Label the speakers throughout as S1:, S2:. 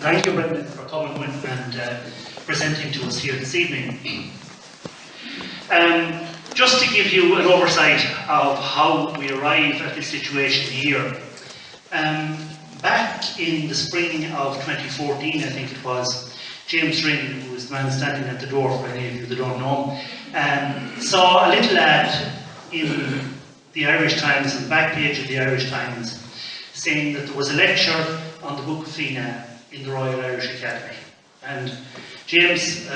S1: Thank you, Brendan, for coming with and presenting to us here this evening. Just to give you an oversight of how we arrive at this situation here. Back in the spring of 2014, I think it was, James Ring, who was the man standing at the door for any of you that don't know him, saw a little ad in the Irish Times, on the back page of the Irish Times, saying that there was a lecture on the Book of Fenagh in the Royal Irish Academy. And James,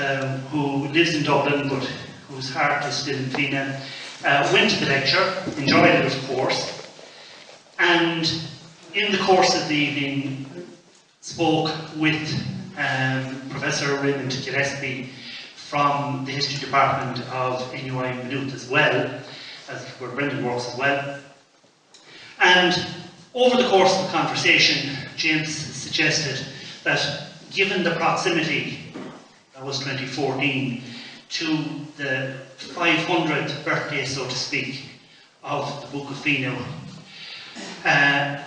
S1: who lives in Dublin but whose heart is still in Fenagh, went to the lecture, enjoyed it of course, and in the course of the evening spoke with Professor Raymond Gillespie from the History Department of NUI Maynooth as well, as where Brendan works as well. And over the course of the conversation, James suggested that given the proximity, that was 2014, to the 500th birthday, so to speak, of the Book of Fenagh,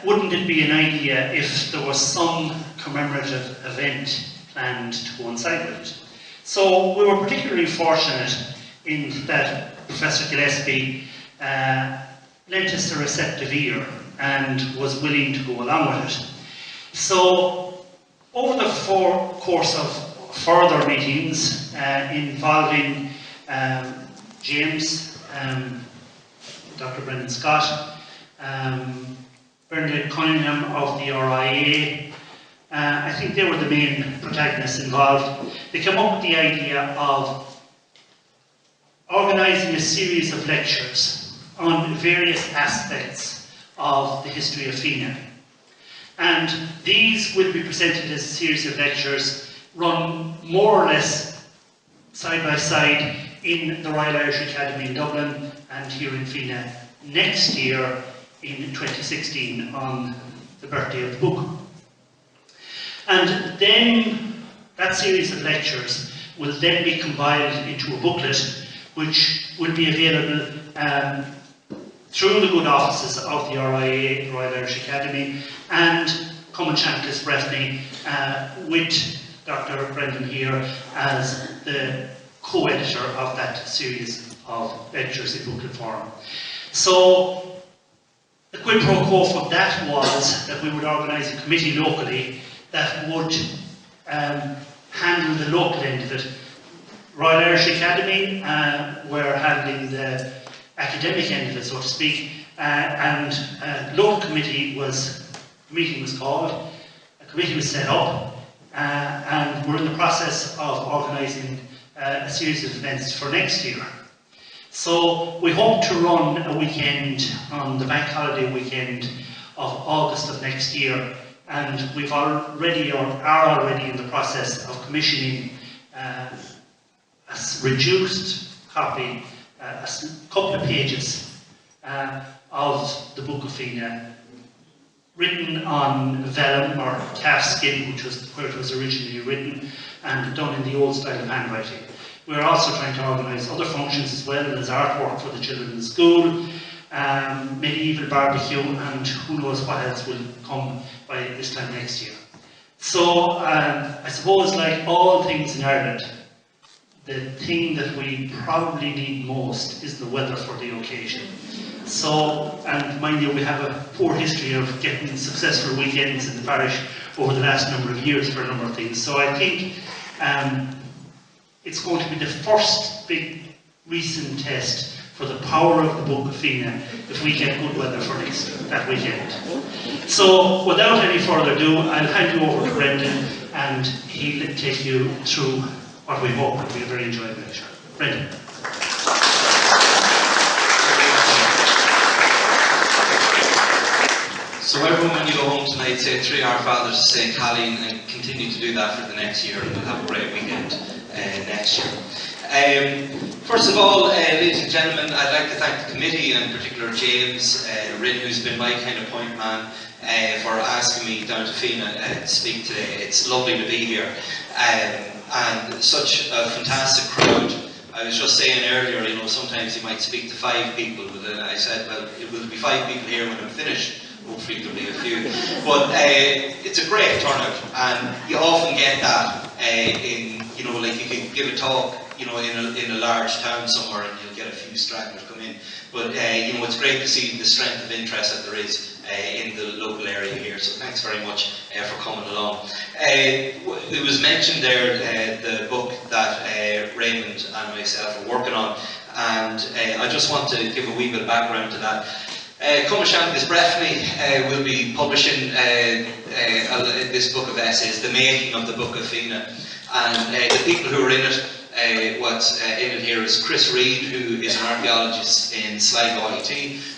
S1: wouldn't it be an idea if there was some commemorative event planned to coincide with it? So we were particularly fortunate in that Professor Gillespie lent us a receptive ear and was willing to go along with it. So over the course of further meetings involving James, Dr. Brendan Scott, Bernadette Cunningham of the RIA, I think they were the main protagonists involved. They came up with the idea of organising a series of lectures on various aspects of the history of Fenagh. And these will be presented as a series of lectures run more or less side by side in the Royal Irish Academy in Dublin and here in Fenagh next year in 2016 on the birthday of the book. And then that series of lectures will then be compiled into a booklet which will be available through the good offices of the RIA, the Royal Irish Academy, and Cumann Shanklis Breffni, with Dr. Brendan here as the co-editor of that series of lectures in booklet form. So the quid pro quo for that was that we would organise a committee locally that would handle the local end of it. Royal Irish Academy were handling the academic end of it, so to speak, and a local committee meeting was called, a committee was set up, and we're in the process of organising a series of events for next year. So we hope to run a weekend on the bank holiday weekend of August of next year, and we've already or are already in the process of commissioning a reduced copy, a couple of pages of the Book of Fenagh, written on vellum or calf skin, which was where it was originally written, and done in the old style of handwriting. We're also trying to organise other functions as well as artwork for the children in the school, medieval barbecue, and who knows what else will come by this time next year. So I suppose, like all things in Ireland, the thing that we probably need most is the weather for the occasion. So, and mind you, we have a poor history of getting successful weekends in the parish over the last number of years for a number of things. So I think it's going to be the first big recent test for the power of the Book of Fenagh if we get good weather for that weekend. So without any further ado, I'll hand you over to Brendan and he'll take you through what we hope will be a very enjoyable lecture. Brendan.
S2: So everyone, when you go home tonight, say 3 Our Fathers, say Colleen, and continue to do that for the next year, and we'll have a great weekend next year. First of all, ladies and gentlemen, I'd like to thank the committee, and in particular James Rinn, who's been my kind of point man, for asking me down to Fenagh to speak today. It's lovely to be here. And such a fantastic crowd. I was just saying earlier, you know, sometimes you might speak to 5 people, but then I said, well, it will be 5 people here when I'm finished, hopefully there'll be a few. But it's a great turnout, and you often get that in, you know, like you can give a talk, you know, in a large town somewhere, and you'll get a few stragglers come in. But you know, it's great to see the strength of interest that there is in the local area here. So thanks very much for coming along. It was mentioned there the book that Raymond and myself are working on, and I just want to give a wee bit of background to that. Cumashantgus Breffni will be publishing this book of essays, The Making of the Book of Fenagh, and the people who are in it, what's in it here is Chris Reid, who is an archaeologist in Sligo IT,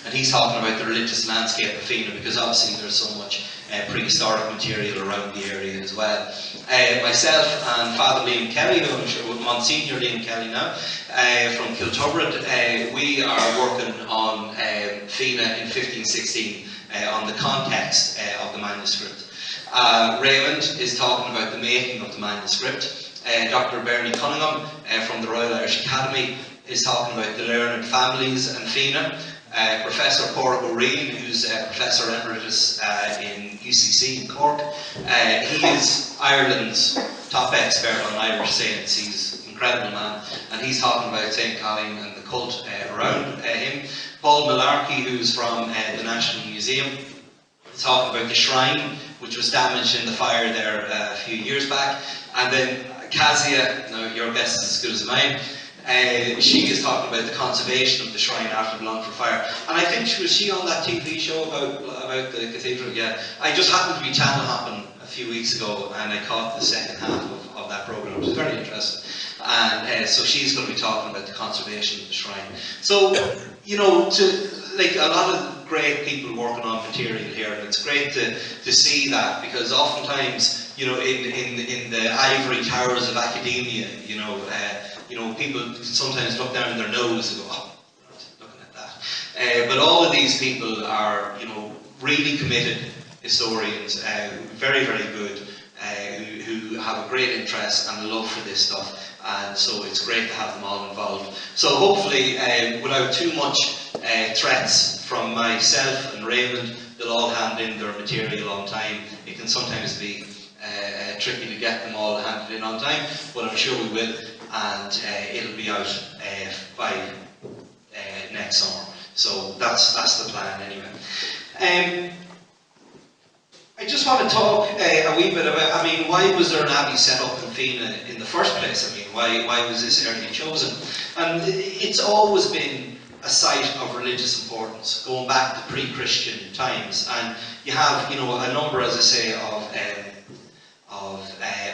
S2: and he's talking about the religious landscape of Fenagh, because obviously there's so much prehistoric material around the area as well. Myself and Father Liam Kelly, who I'm sure, Monsignor Liam Kelly now, from Kilturbrid, we are working on Fenagh in 1516, on the context of the manuscript. Raymond is talking about the making of the manuscript. Dr. Bernie Cunningham from the Royal Irish Academy is talking about the learned families and Fenagh. Professor Pádraig O'Riordan, who's Professor Emeritus in UCC in Cork, he is Ireland's top expert on Irish saints. He's an incredible man, and he's talking about St. Colleen and the cult around him. Paul Malarkey, who's from the National Museum, is talking about the shrine, which was damaged in the fire there a few years back. And then Kazia, now your guess is as good as mine, she is talking about the conservation of the shrine after the Longford fire. And I think was she on that TV show about the cathedral? Yeah. I just happened to be channel hopping a few weeks ago, and I caught the second half of that programme, which was very interesting. And so she's going to be talking about the conservation of the shrine. So, you know, like a lot of great people working on material here, and it's great to see that, because oftentimes, you know, in the ivory towers of academia, you know, people sometimes look down their nose and go, oh, looking at that. But all of these people are, you know, really committed historians, very, very good, who have a great interest and a love for this stuff. And so it's great to have them all involved. So hopefully, without too much threats from myself and Raymond, they'll all hand in their material on time. It can sometimes be tricky to get them all handed in on time, but I'm sure we will, and it'll be out by next summer. So that's the plan anyway. I just want to talk a wee bit about, I mean, why was there an abbey set up in Fenagh in the first place? I mean, why was this area chosen? And it's always been a site of religious importance, going back to pre-Christian times. And you have, you know, a number, as I say, of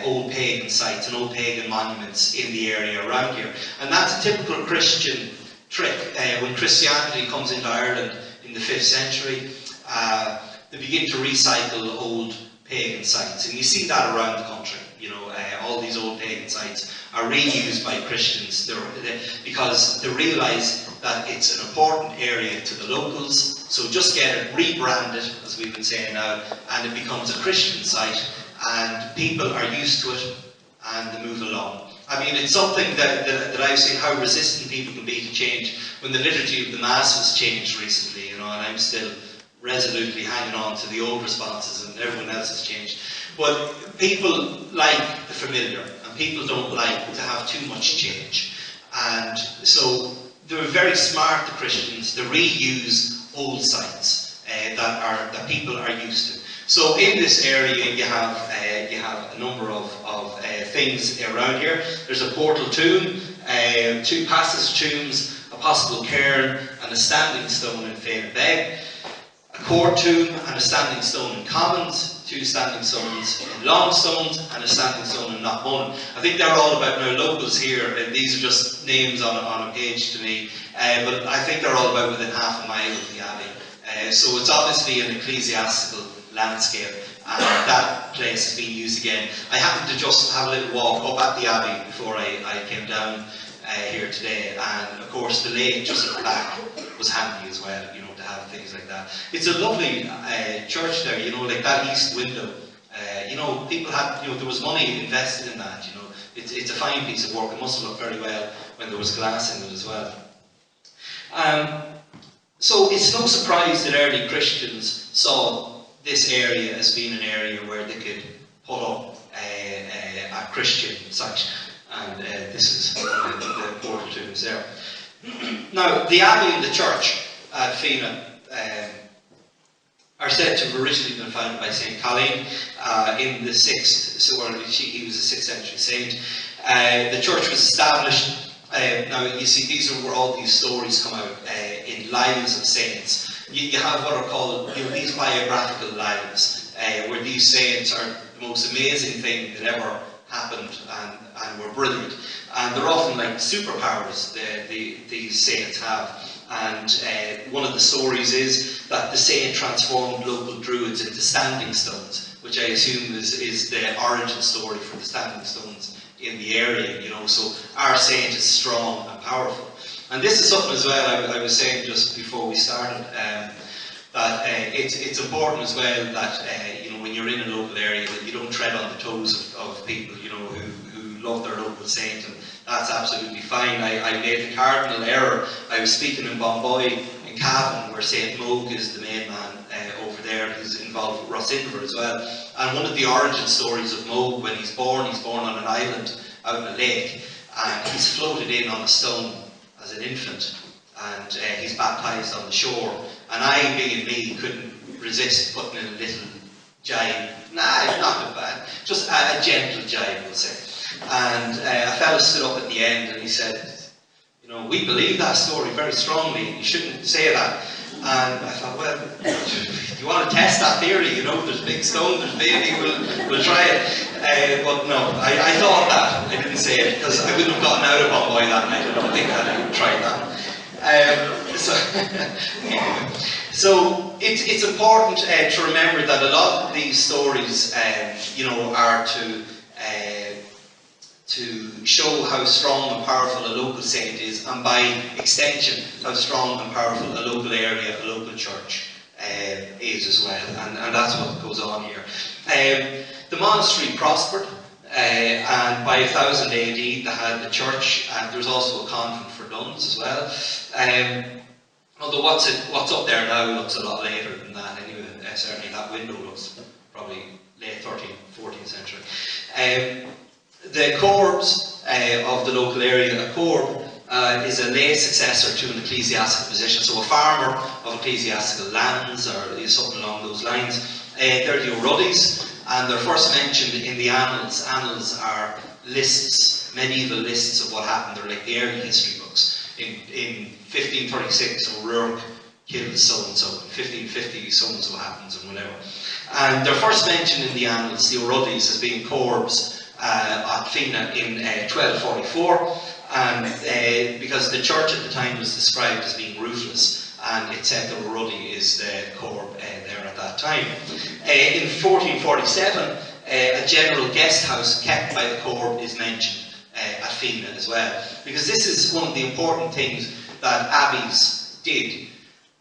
S2: old pagan sites and old pagan monuments in the area around here. And that's a typical Christian trick. When Christianity comes into Ireland in the 5th century, they begin to recycle old pagan sites, and you see that around the country. You know, all these old pagan sites are reused by Christians because they realise that it's an important area to the locals. So just get it rebranded, as we've been saying now, and it becomes a Christian site, and people are used to it, and they move along. I mean, it's something that I've seen how resistant people can be to change. When the liturgy of the Mass was changed recently, you know, and I'm still resolutely hanging on to the old responses, and everyone else has changed. But people like the familiar, and people don't like to have too much change. And so they're very smart, the Christians, to reuse old sites that people are used to. So in this area you have a number of things around here. There's a portal tomb, 2 passage tombs, a possible cairn, and a standing stone in Fenagh, a court tomb and a standing stone in Commons, 2 standing stones in Longstones, and a standing stone in Knockbone. I think they're all about now locals here, and these are just names on a page to me, but I think they're all about within half a mile of the abbey. So it's obviously an ecclesiastical landscape, and that place has been used again. I happened to just have a little walk up at the abbey before I came down here today, and of course the lake just at the back was handy as well, you know, to have things like that. It's a lovely church there, you know, like that east window. You know, people had, you know, there was money invested in that, you know. It's a fine piece of work. It must have looked very well when there was glass in it as well. So it's no surprise that early Christians saw this area as being an area where they could put up a Christian site, and this is the portal tombs there. Now, the abbey and the church at Fenagh are said to have originally been founded by St. Colleen in the 6th, he was a 6th century saint. The church was established, now you see these are where all these stories come out in lives of saints. You have what are called these biographical lives, where these saints are the most amazing thing that ever happened and were brilliant. And they're often like superpowers these saints have. And one of the stories is that the saint transformed local druids into standing stones, which I assume is the origin story for the standing stones in the area, so our saint is strong and powerful. And this is something as well I was saying just before we started, that it's important as well that when you're in a local area that you don't tread on the toes of people who love their local saint, and that's absolutely fine. I made the cardinal error. I was speaking in Bomboy in Cavan, where St. Mogue is the main man over there, who's involved with Rosinver as well. And one of the origin stories of Mogue, when he's born on an island out in a lake, and he's floated in on a stone as an infant, and he's baptised on the shore. And I, being me, couldn't resist putting in a little jibe. Nah, not bad, just a gentle jibe, we'll say. And a fellow stood up at the end and he said, we believe that story very strongly, you shouldn't say that. And I thought, well, you want to test that theory, there's a big stone, there's a baby, we'll try it. But no, I thought that, I didn't say it, because I wouldn't have gotten out of Bomboy that night, I don't think I'd even tried that. So it's important to remember that a lot of these stories, are to show how strong and powerful a local saint is, and by extension, how strong and powerful a local area, a local church is as well. And that's what goes on here. The monastery prospered, and by 1000 AD they had the church, and there was also a convent for nuns as well. Although what's up there now looks a lot later than that anyway. Certainly that window looks probably late 13th, 14th century. The corbs of the local area, a corb is a lay successor to an ecclesiastical position, so a farmer of ecclesiastical lands or something along those lines. They're the O'Ruddies, and they're first mentioned in the Annals. Annals are lists, medieval lists of what happened. They're like the early history books. In 1536, O'Rourke killed so-and-so. In 1550, so-and-so happens, and whatever. And they're first mentioned in the Annals, the O'Ruddies, as being corbs at Fenagh in 1244, and because the church at the time was described as being roofless, and it said the O'Ruddy is the corb there at that time. In 1447, a general guest house kept by the corb is mentioned at Fenagh as well, because this is one of the important things that abbeys did.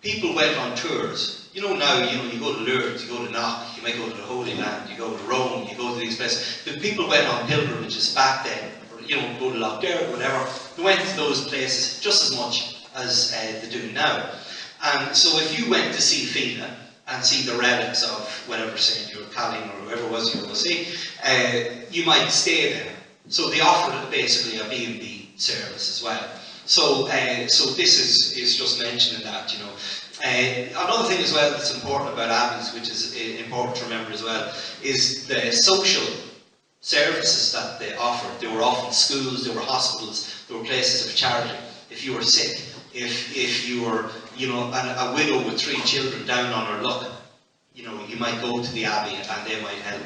S2: People went on tours. Now, you go to Lourdes, you go to Knock, you might go to the Holy Land, you go to Rome, you go to these places. The people went on pilgrimages back then, or, go to Lough Derg, whatever. They went to those places just as much as they do now. And so if you went to see Fenagh and see the relics of whatever saint or Colleen or whoever it was you were going to see, you might stay there. So they offered basically a B&B service as well. So this is just mentioning that, Another thing as well that's important about abbeys, which is important to remember as well, is the social services that they offered. They were often schools, they were hospitals, they were places of charity. If you were sick, if you were, a widow with 3 children down on her luck, you might go to the abbey and they might help.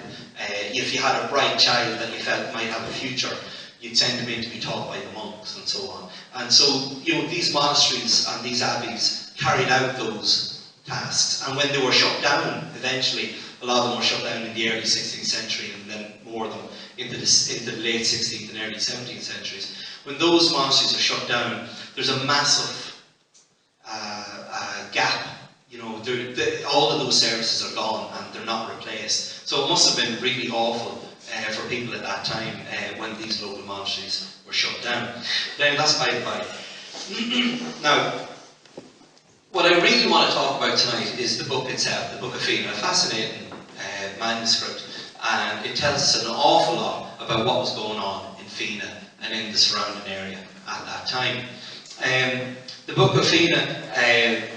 S2: If you had a bright child that you felt might have a future, you'd send them in to be taught by the monks and so on. And so, these monasteries and these abbeys carried out those tasks. And when they were shut down, eventually, a lot of them were shut down in the early 16th century, and then more of them into the late 16th and early 17th centuries. When those monasteries are shut down, there's a massive gap. All of those services are gone and they're not replaced. So it must have been really awful for people at that time when these local monasteries were shut down. Then that's by the by. Now, What I really want to talk about tonight is the book itself, the Book of Fenagh, a fascinating manuscript, and it tells us an awful lot about what was going on in Fenagh and in the surrounding area at that time. The Book of Fenagh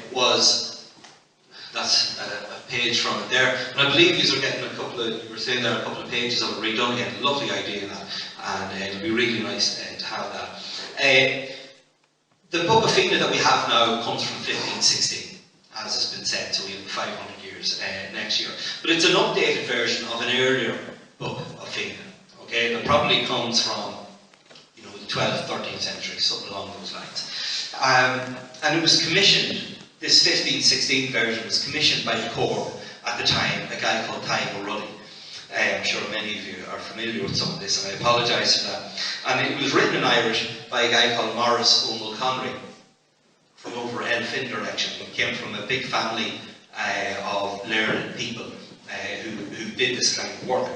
S2: that's a page from it there, and I believe you were getting you were saying there a couple of pages of it redone again. Lovely idea, that, and it'll be really nice to have that. The Book of Fenagh that we have now comes from 1516, as has been said, so we have 500 years next year. But it's an updated version of an earlier book of Fenagh, okay, that probably comes from, you know, the 12th, 13th century, something along those lines. And it was commissioned, this 1516 version was commissioned by the court at the time, a guy called O'Ruddy. I'm sure many of you are familiar with some of this, and I apologise for that. And it was written in Irish by a guy called Maurice O'Mulconry from over Elphin direction. He came from a big family of learned people who did this kind of work.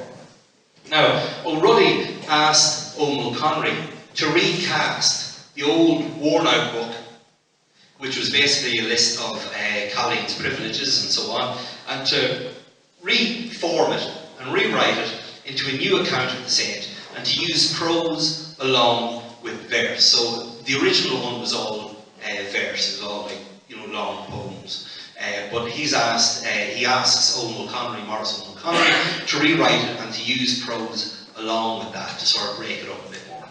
S2: Now, O'Ruddy asked O'Mulconry to recast the old worn-out book, which was basically a list of Colleen's privileges and so on, and to reform it and rewrite it into a new account of the saint, and to use prose along with verse. So the original one was all verse, it was all, like, you know, long poems. But he asks Maurice O'Mulconry, to rewrite it and to use prose along with that, to sort of break it up a bit more.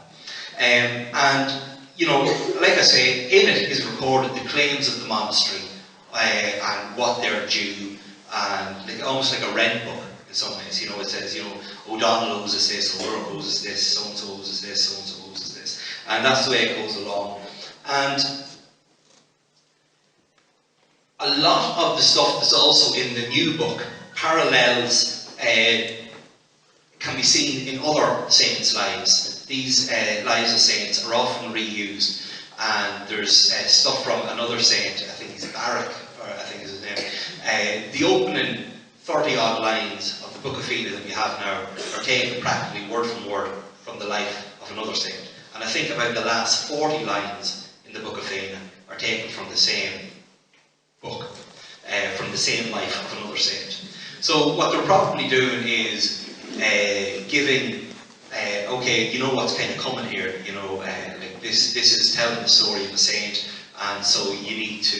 S2: And, you know, like I say, in it is recorded the claims of the monastery and what they're due, and like, almost like a rent book in some ways. You know, it says, you know, O'Donnell owes us this, O'Rourke owes us this, so-and-so owes us this, so-and-so owes us this. And that's the way it goes along. And a lot of the stuff that's also in the new book parallels, can be seen in other saints' lives. These lives of saints are often reused, and there's stuff from another saint, I think he's Barak, or I think is his name. The opening 30-odd lines of the Book of Fenagh that we have now are taken practically word from word from the life of another saint. And I think about the last 40 lines in the Book of Fenagh are taken from the same book, from the same life of another saint. So what they're probably doing is giving, okay, you know what's kind of coming here, you know, like this is telling the story of a saint, and so you need to,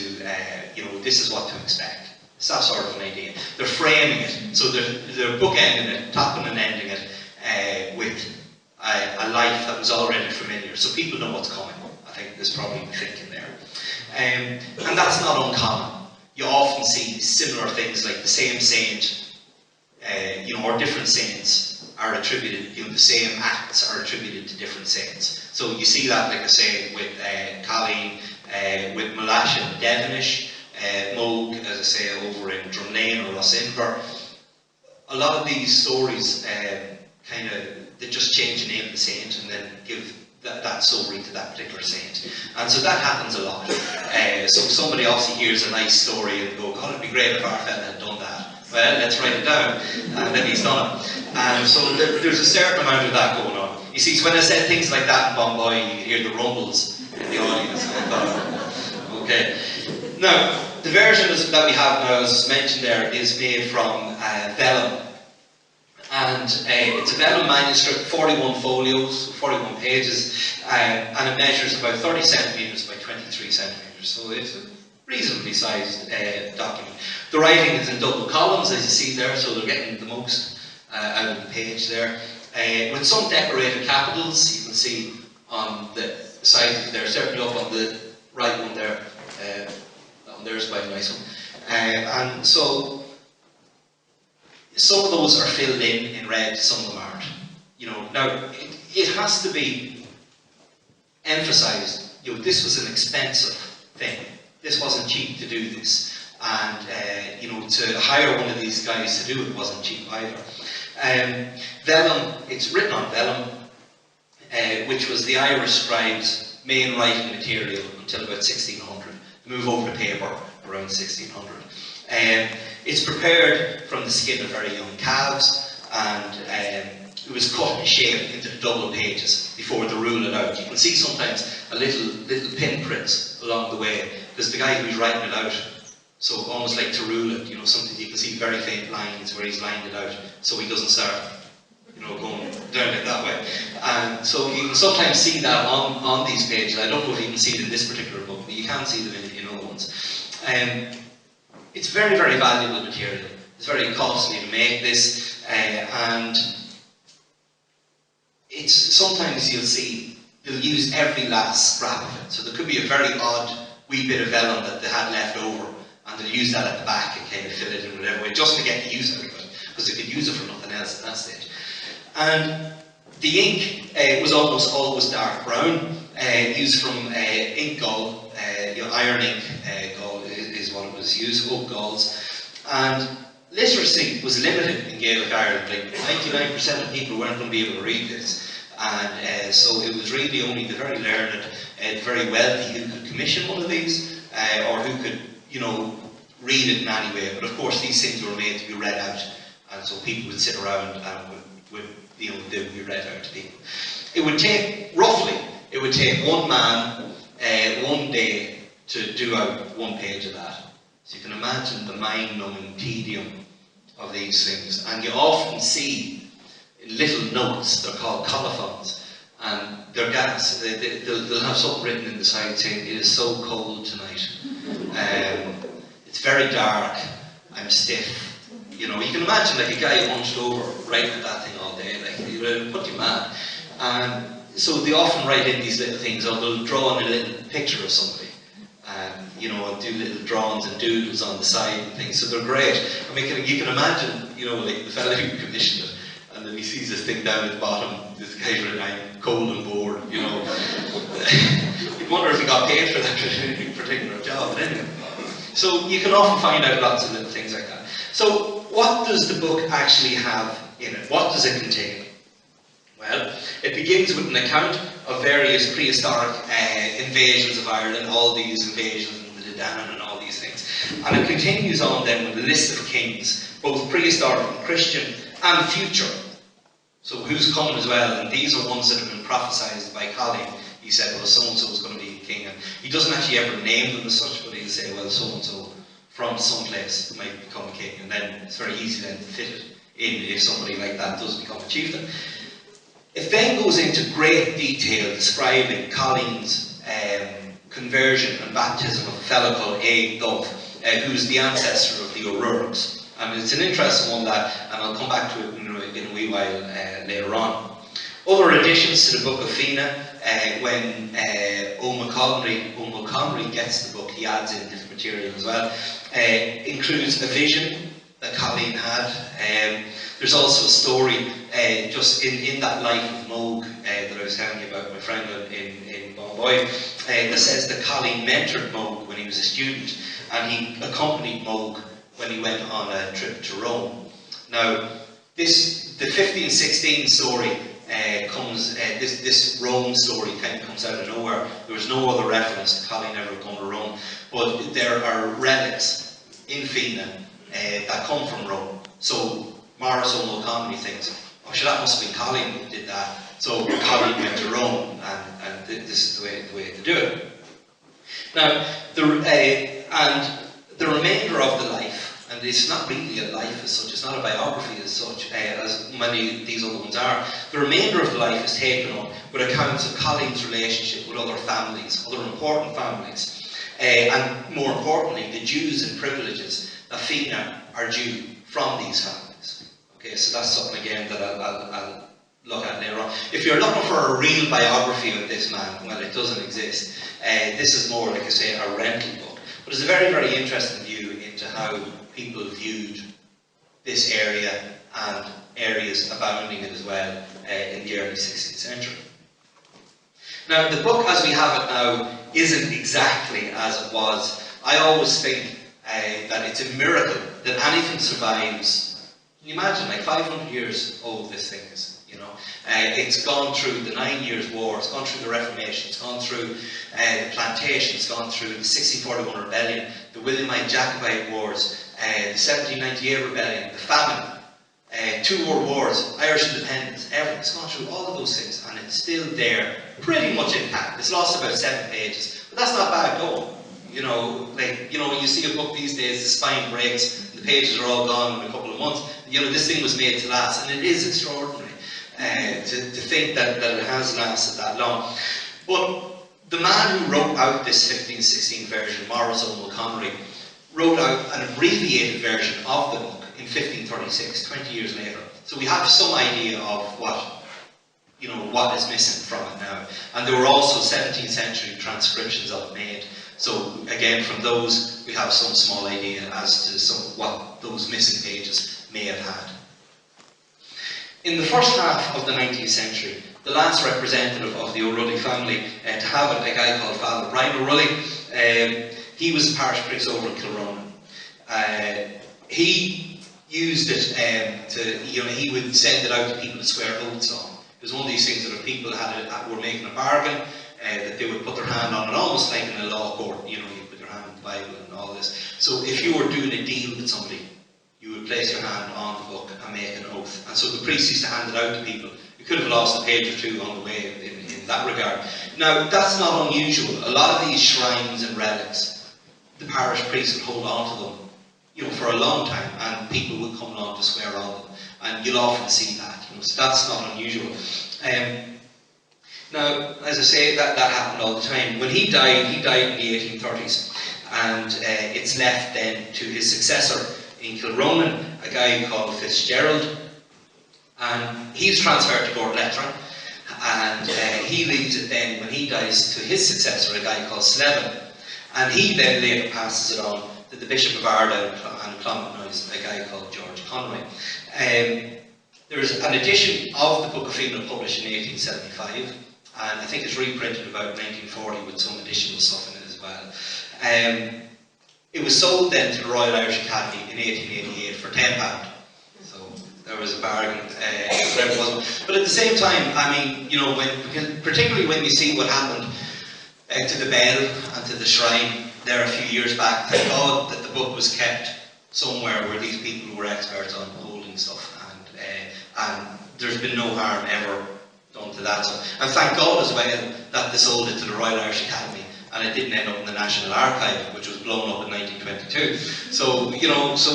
S2: you know, this is what to expect. It's that sort of an idea. They're framing it, so they're bookending it, topping and ending it with a life that was already familiar, so people know what's coming. I think there's probably the thinking there. And that's not uncommon. You often see similar things, like the same saint, you know, or different saints are attributed, you know, the same acts are attributed to different saints. So you see that, like I say, with Colleen, with Malash in Devonish, Moog, as I say, over in Drumlane or Rossinver. A lot of these stories they just change the name of the saint and then give that story to that particular saint. And so that happens a lot. So somebody obviously hears a nice story and go, God, it'd be great if our fella had done that. Well, let's write it down. And then he's done it. And so there's a certain amount of that going on. You see, so when I said things like that in Bombay, you hear the rumbles in the audience. I thought, okay. Now, the version that we have now, as mentioned there, is made from vellum. And it's a vellum manuscript, 41 folios, 41 pages, and it measures about 30 centimetres by 23 centimetres, so it's a reasonably sized document. The writing is in double columns, as you see there, so they're getting the most out of the page there. With some decorated capitals, you can see on the side there, certainly up on the right one there. That one there is quite a nice one. And so, some of those are filled in red, some of them aren't. You know, now it has to be emphasised. You know, this was an expensive thing. This wasn't cheap to do this, and you know, to hire one of these guys to do it wasn't cheap either. Vellum, it's written on vellum, which was the Irish scribes' main writing material until about 1600. Move over to paper around 1600. It's prepared from the skin of very young calves, and it was cut and shaped into the double pages before they rule it out. You can see sometimes a little pinpricks along the way because the guy who's writing it out, so almost like to rule it, you know, something you can see very faint lines where he's lined it out, so he doesn't start, you know, going down it that way. And so you can sometimes see that on these pages. I don't know if you can see it in this particular book, but you can see them in other ones. It's very, very valuable material. It's very costly to make this, and it's sometimes you'll see they'll use every last scrap of it. So there could be a very odd wee bit of vellum that they had left over, and they'll use that at the back and kind of fill it in whatever way, just to get the use out of it, because they could use it for nothing else at that stage. And the ink was almost always dark brown, used from ink gall, iron ink gall is what it was used, oak galls. And literacy was limited in Gaelic Ireland. Like 99% of people weren't going to be able to read this. And so it was really only the very learned, very wealthy who could commission one of these, or who could, you know, read it in any way. But of course these things were made to be read out, and so people would sit around and they would be read out to people. It would take, roughly, it would take one man, 1 day to do out 1 page of that. So you can imagine the mind-numbing tedium of these things. And you often see little notes, they're called colophons, and they're gas. They'll have something written in the side saying, "It is so cold tonight. It's very dark, I'm stiff." You know, you can imagine like a guy hunched over writing at that thing all day, like, it would put you mad. And so they often write in these little things, or they'll draw in a little picture of somebody. You know, do little drawings and doodles on the side and things, so they're great. I mean, you can imagine, you know, like the fella who commissioned it, and then he sees this thing down at the bottom, this guy's written, "I'm cold and bored," you know. You'd wonder if he got paid for that particular job, but anyway. So you can often find out lots of little things like that. So what does the book actually have in it? What does it contain? Well, it begins with an account of various prehistoric invasions of Ireland, all these invasions, and the Danann and all these things. And it continues on then with a list of kings, both prehistoric and Christian, and future. So who's coming as well, and these are ones that have been prophesied by Colleen. He said, well, so-and-so is going to be king. And he doesn't actually ever name them as such, but he'll say, well, so-and-so from someplace might become a king. And then it's very easy then to fit it in if somebody like that does become a chieftain. It then goes into great detail describing Colleen's conversion and baptism of a fellow called Dove, who's the ancestor of the O'Rourke's. And it's an interesting one that, and I'll come back to it in a wee while later on. Other additions to the book of Fenagh, when O'Connery gets the book, he adds in different material as well, includes a vision that Colleen had. There's also a story just in that life of Moog that I was telling you about, my friend in Bomboy, that says that Colleen mentored Moog when he was a student, and he accompanied Moog when he went on a trip to Rome. Now, the 1516 story comes, this Rome story kind of comes out of nowhere. There was no other reference to Colleen ever come to Rome, but there are relics in Fenagh that come from Rome. So Morris O'Connery thinks, oh sure, that must have been Colleen who did that. So Colleen went to Rome, and this is the way to do it. Now, the remainder of the life, and it's not really a life as such, it's not a biography as such, as many of these other ones are. The remainder of the life is taken up with accounts of Colleen's relationship with other families, other important families, and more importantly, the dues and privileges that Fenagh are due from these families. Okay, so that's something again that I'll look at later on. If you're looking for a real biography of this man, well, it doesn't exist. This is more, like I say, a rental book. But it's a very, very interesting view into how people viewed this area and areas abounding it as well in the early 16th century. Now, the book as we have it now isn't exactly as it was. I always think that it's a miracle that anything survives. Can you imagine, like 500 years old this thing is, you know? It's gone through the 9 Years' War, it's gone through the Reformation, it's gone through the plantation, it's gone through the 1641 Rebellion, the Williamite Jacobite Wars, the 1798 Rebellion, the famine, 2 World Wars, Irish independence, everything. It's gone through all of those things, and it's still there, pretty much intact. It's lost about 7 pages, but that's not bad going. You know, when you see a book these days, the spine breaks, the pages are all gone in a couple of months. You know, this thing was made to last, and it is extraordinary to think that it has lasted that long. But the man who wrote out this 1516 version, Maurice O'Mulconnery, wrote out an abbreviated version of the book in 1536, 20 years later. So we have some idea of what is missing from it now. And there were also 17th century transcriptions of it made. So again, from those, we have some small idea as to what those missing pages may have had. In the first half of the 19th century, the last representative of the O'Rully family to have it, a guy called Father Brian O'Rully, he was the parish priest over in Kilronan. He used it he would send it out to people to swear oaths on. It was one of these things that if people were making a bargain, that they would put their hand on it, almost like in a law court. You put your hand on the Bible and all this. So if you were doing a deal with somebody, you would place your hand on the book and make an oath. And so the priest used to hand it out to people. You could have lost a page or two on the way in that regard. Now, that's not unusual. A lot of these shrines and relics, the parish priest would hold on to them, for a long time, and people would come along to swear on them. And you'll often see that, so that's not unusual. Now, as I say, that happened all the time. When he died in the 1830s, and it's left then to his successor in Kilronan, a guy called Fitzgerald, and he's transferred to Gort Leitrim, and he leaves it then, when he dies, to his successor, a guy called Slevin, and he then later passes it on to the Bishop of Ardagh and Clonmacnoise, a guy called George Conway. There's an edition of the Book of Fenagh published in 1875, and I think it's reprinted about 1940 with some additional stuff in it as well. It was sold then to the Royal Irish Academy in 1888 for £10. So there was a bargain, whatever it was. But at the same time, I mean, particularly when you see what happened to the bell and to the shrine there a few years back, thank God that the book was kept somewhere where these people were experts on holding stuff, and there's been no harm ever done to that. So, and thank God as well that they sold it to the Royal Irish Academy, and it didn't end up in the National Archive, which was blown up in 1922. So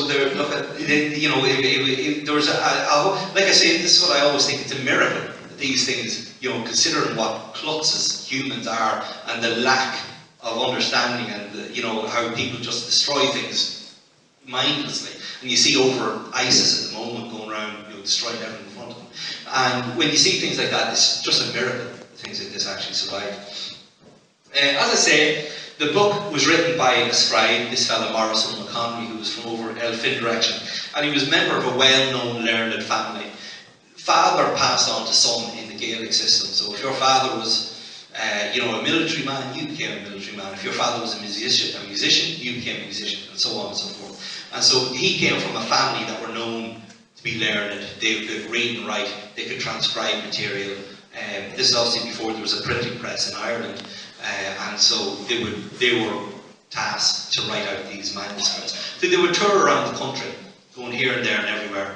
S2: there, look at, there was like I say, this is what I always think, it's a miracle that these things, considering what klutzes humans are and the lack of understanding and how people just destroy things mindlessly. And you see over ISIS at the moment going around, destroying everything in front of them. And when you see things like that, it's just a miracle that things like this actually survive. As I say, the book was written by a scribe, this fellow Maurice O'Mulconnery, who was from over Elphin direction, and he was a member of a well-known learned family. Father passed on to son in the Gaelic system. So if your father was a military man, you became a military man. If your father was a musician, you became a musician, and so on and so forth. And so he came from a family that were known to be learned. They could read and write, they could transcribe material. This is obviously before there was a printing press in Ireland, and so they were tasked to write out these manuscripts. So they would tour around the country, going here and there and everywhere,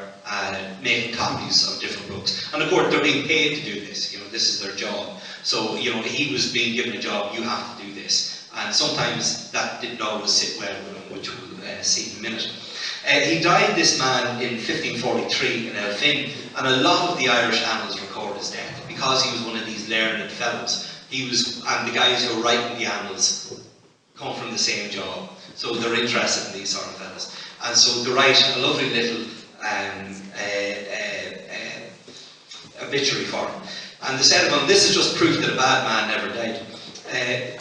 S2: making copies of different books. And of course, they're being paid to do this. This is their job. So, he was being given a job, you have to do this. And sometimes that didn't always sit well with him, which we'll see in a minute. He died, this man, in 1543 in Elphin, and a lot of the Irish annals record his death, because he was one of these learned fellows. And the guys who are writing the annals come from the same job, so they're interested in these sort of fellows. And so they write a lovely little obituary for him. And they said of him, this is just proof that a bad man never died.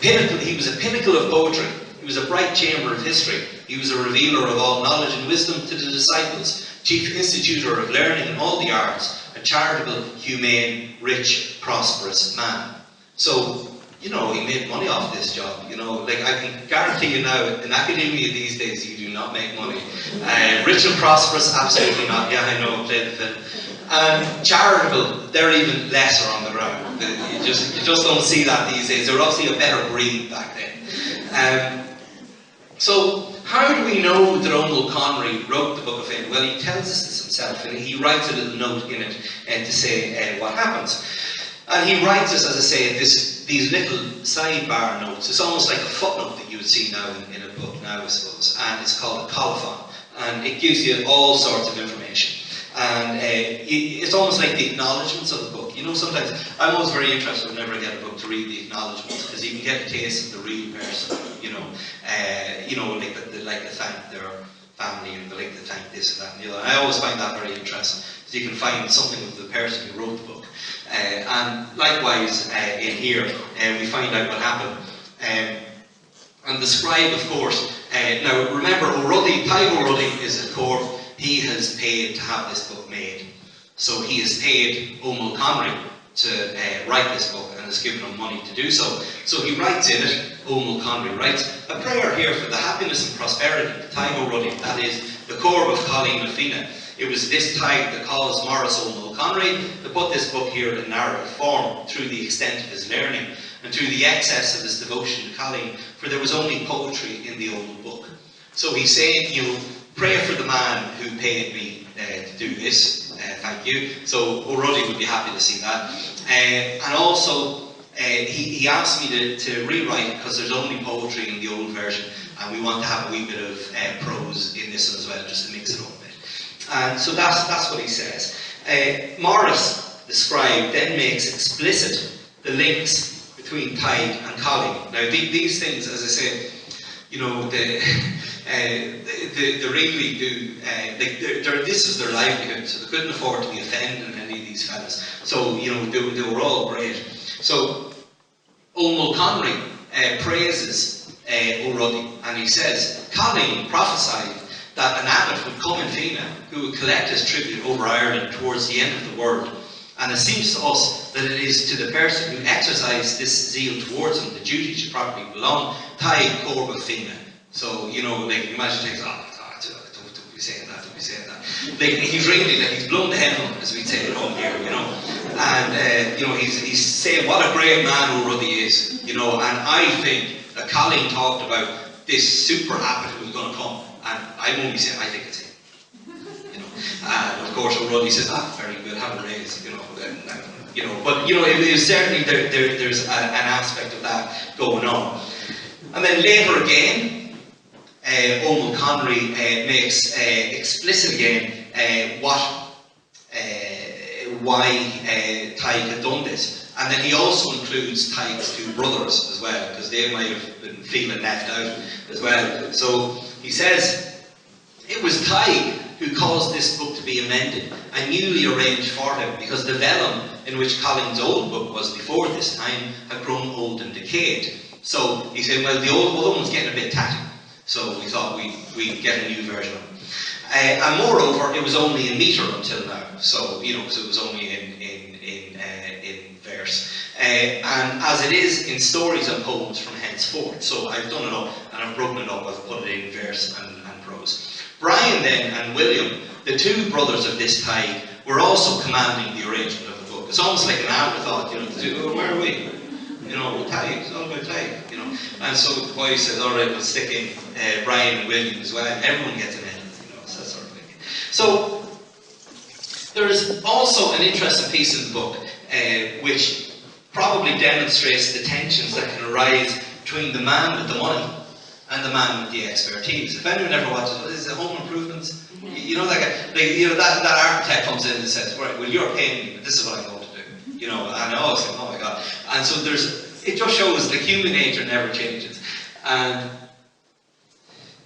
S2: He was a pinnacle of poetry. He was a bright chamber of history. He was a revealer of all knowledge and wisdom to the disciples, chief institutor of learning in all the arts, a charitable, humane, rich, prosperous man. So, he made money off this job. Like I can guarantee you now, in academia these days, you do not make money. Rich and prosperous, absolutely not. Yeah, I know, play the film. And charitable, they're even lesser on the ground. You just don't see that these days. They're obviously a better breed back then. So, how do we know that O'Mulconnery wrote the Book of Fenagh? Well, he tells us this himself, and he writes a little note in it to say what happens. And he writes us, as I say, this these little sidebar notes. It's almost like a footnote that you would see now in a book now, I suppose, and it's called a colophon, and it gives you all sorts of information. And it's almost like the acknowledgements of the book. You know, sometimes I'm always very interested whenever I get a book to read the acknowledgements, because you can get a taste of the real person. Like to thank their family, and they like to thank this and that and the other. I always find that very interesting, because you can find something of the person who wrote the book. And likewise in here, we find out what happened. And the scribe, of course, now remember, Tadhg O'Ruddy is a court. He has paid to have this book made. So he has paid O'Mull Connery to write this book, and has given him money to do so. So he writes in it, O'Mull Connery writes, a prayer here for the happiness and prosperity of Tadhg O'Ruddy, that is, the Corb of Colleen of Fenagh. It was this Tadhg that caused Maurice O'Mull Connery to put this book here in narrative form, through the extent of his learning, and through the excess of his devotion to Colleen, for there was only poetry in the old book. So he's saying, pray for the man who paid me to do this. Thank you. So O'Ruddy would be happy to see that. And also, he asked me to rewrite, because there's only poetry in the old version, and we want to have a wee bit of prose in this as well, just to mix it up a bit. And so that's what he says. Maurice, the scribe, then makes explicit the links between Tadhg and Colleen. Now these things, as I say, they really do, this is their livelihood, so they couldn't afford to be offending any of these fellas. So, they were all great. So, O'Mull Connery praises O'Ruddy, and he says, Colleen prophesied that an abbot would come in Fenagh who would collect his tribute over Ireland towards the end of the world. And it seems to us that it is to the person who exercised this zeal towards him the duty should probably belong, Tadhg Corb of Fenagh. So, imagine things, don't be saying that. Like, he's really, he's blown the head up, as we'd say at home here, And, he's saying what a great man O'Ruddy is, and I think that Colleen talked about this super abbot who's going to come, and I'm only saying, I think it's him. And of course O'Ruddy says, very good, have a raise, but it is certainly there's an aspect of that going on. And then later again, O'Mull Connery makes explicit again why Tadhg had done this. And then he also includes Tadhg's two brothers as well, because they might have been feeling left out as well. So he says, it was Tadhg who caused this book to be amended and newly arranged for him, because the vellum in which Colleen's old book was before this time had grown old and decayed. So he said, well, the old one was getting a bit tatty, so we thought we'd get a new version of it. And moreover, it was only in metre until now, so because it was only in verse. And as it is in stories and poems from henceforth, so I've done it up and I've broken it up. I've put it in verse and prose. Brian then and William, the two brothers of this Tadhg, were also commanding the arrangement of the book. It's almost like an afterthought, where are we? Tadhg, it's all about Tadhg, And so the boy says, all right, we'll stick in Brian and William as well. Everyone gets an end, it's that sort of thing. So, there is also an interesting piece in the book, which probably demonstrates the tensions that can arise between the man with the money and the man with the expertise. If anyone ever watches, is it Home Improvements? That architect comes in and says, right, well, you're paying me, but this is what I'm going to do. And I always think, oh my God. And so it just shows that human nature never changes. And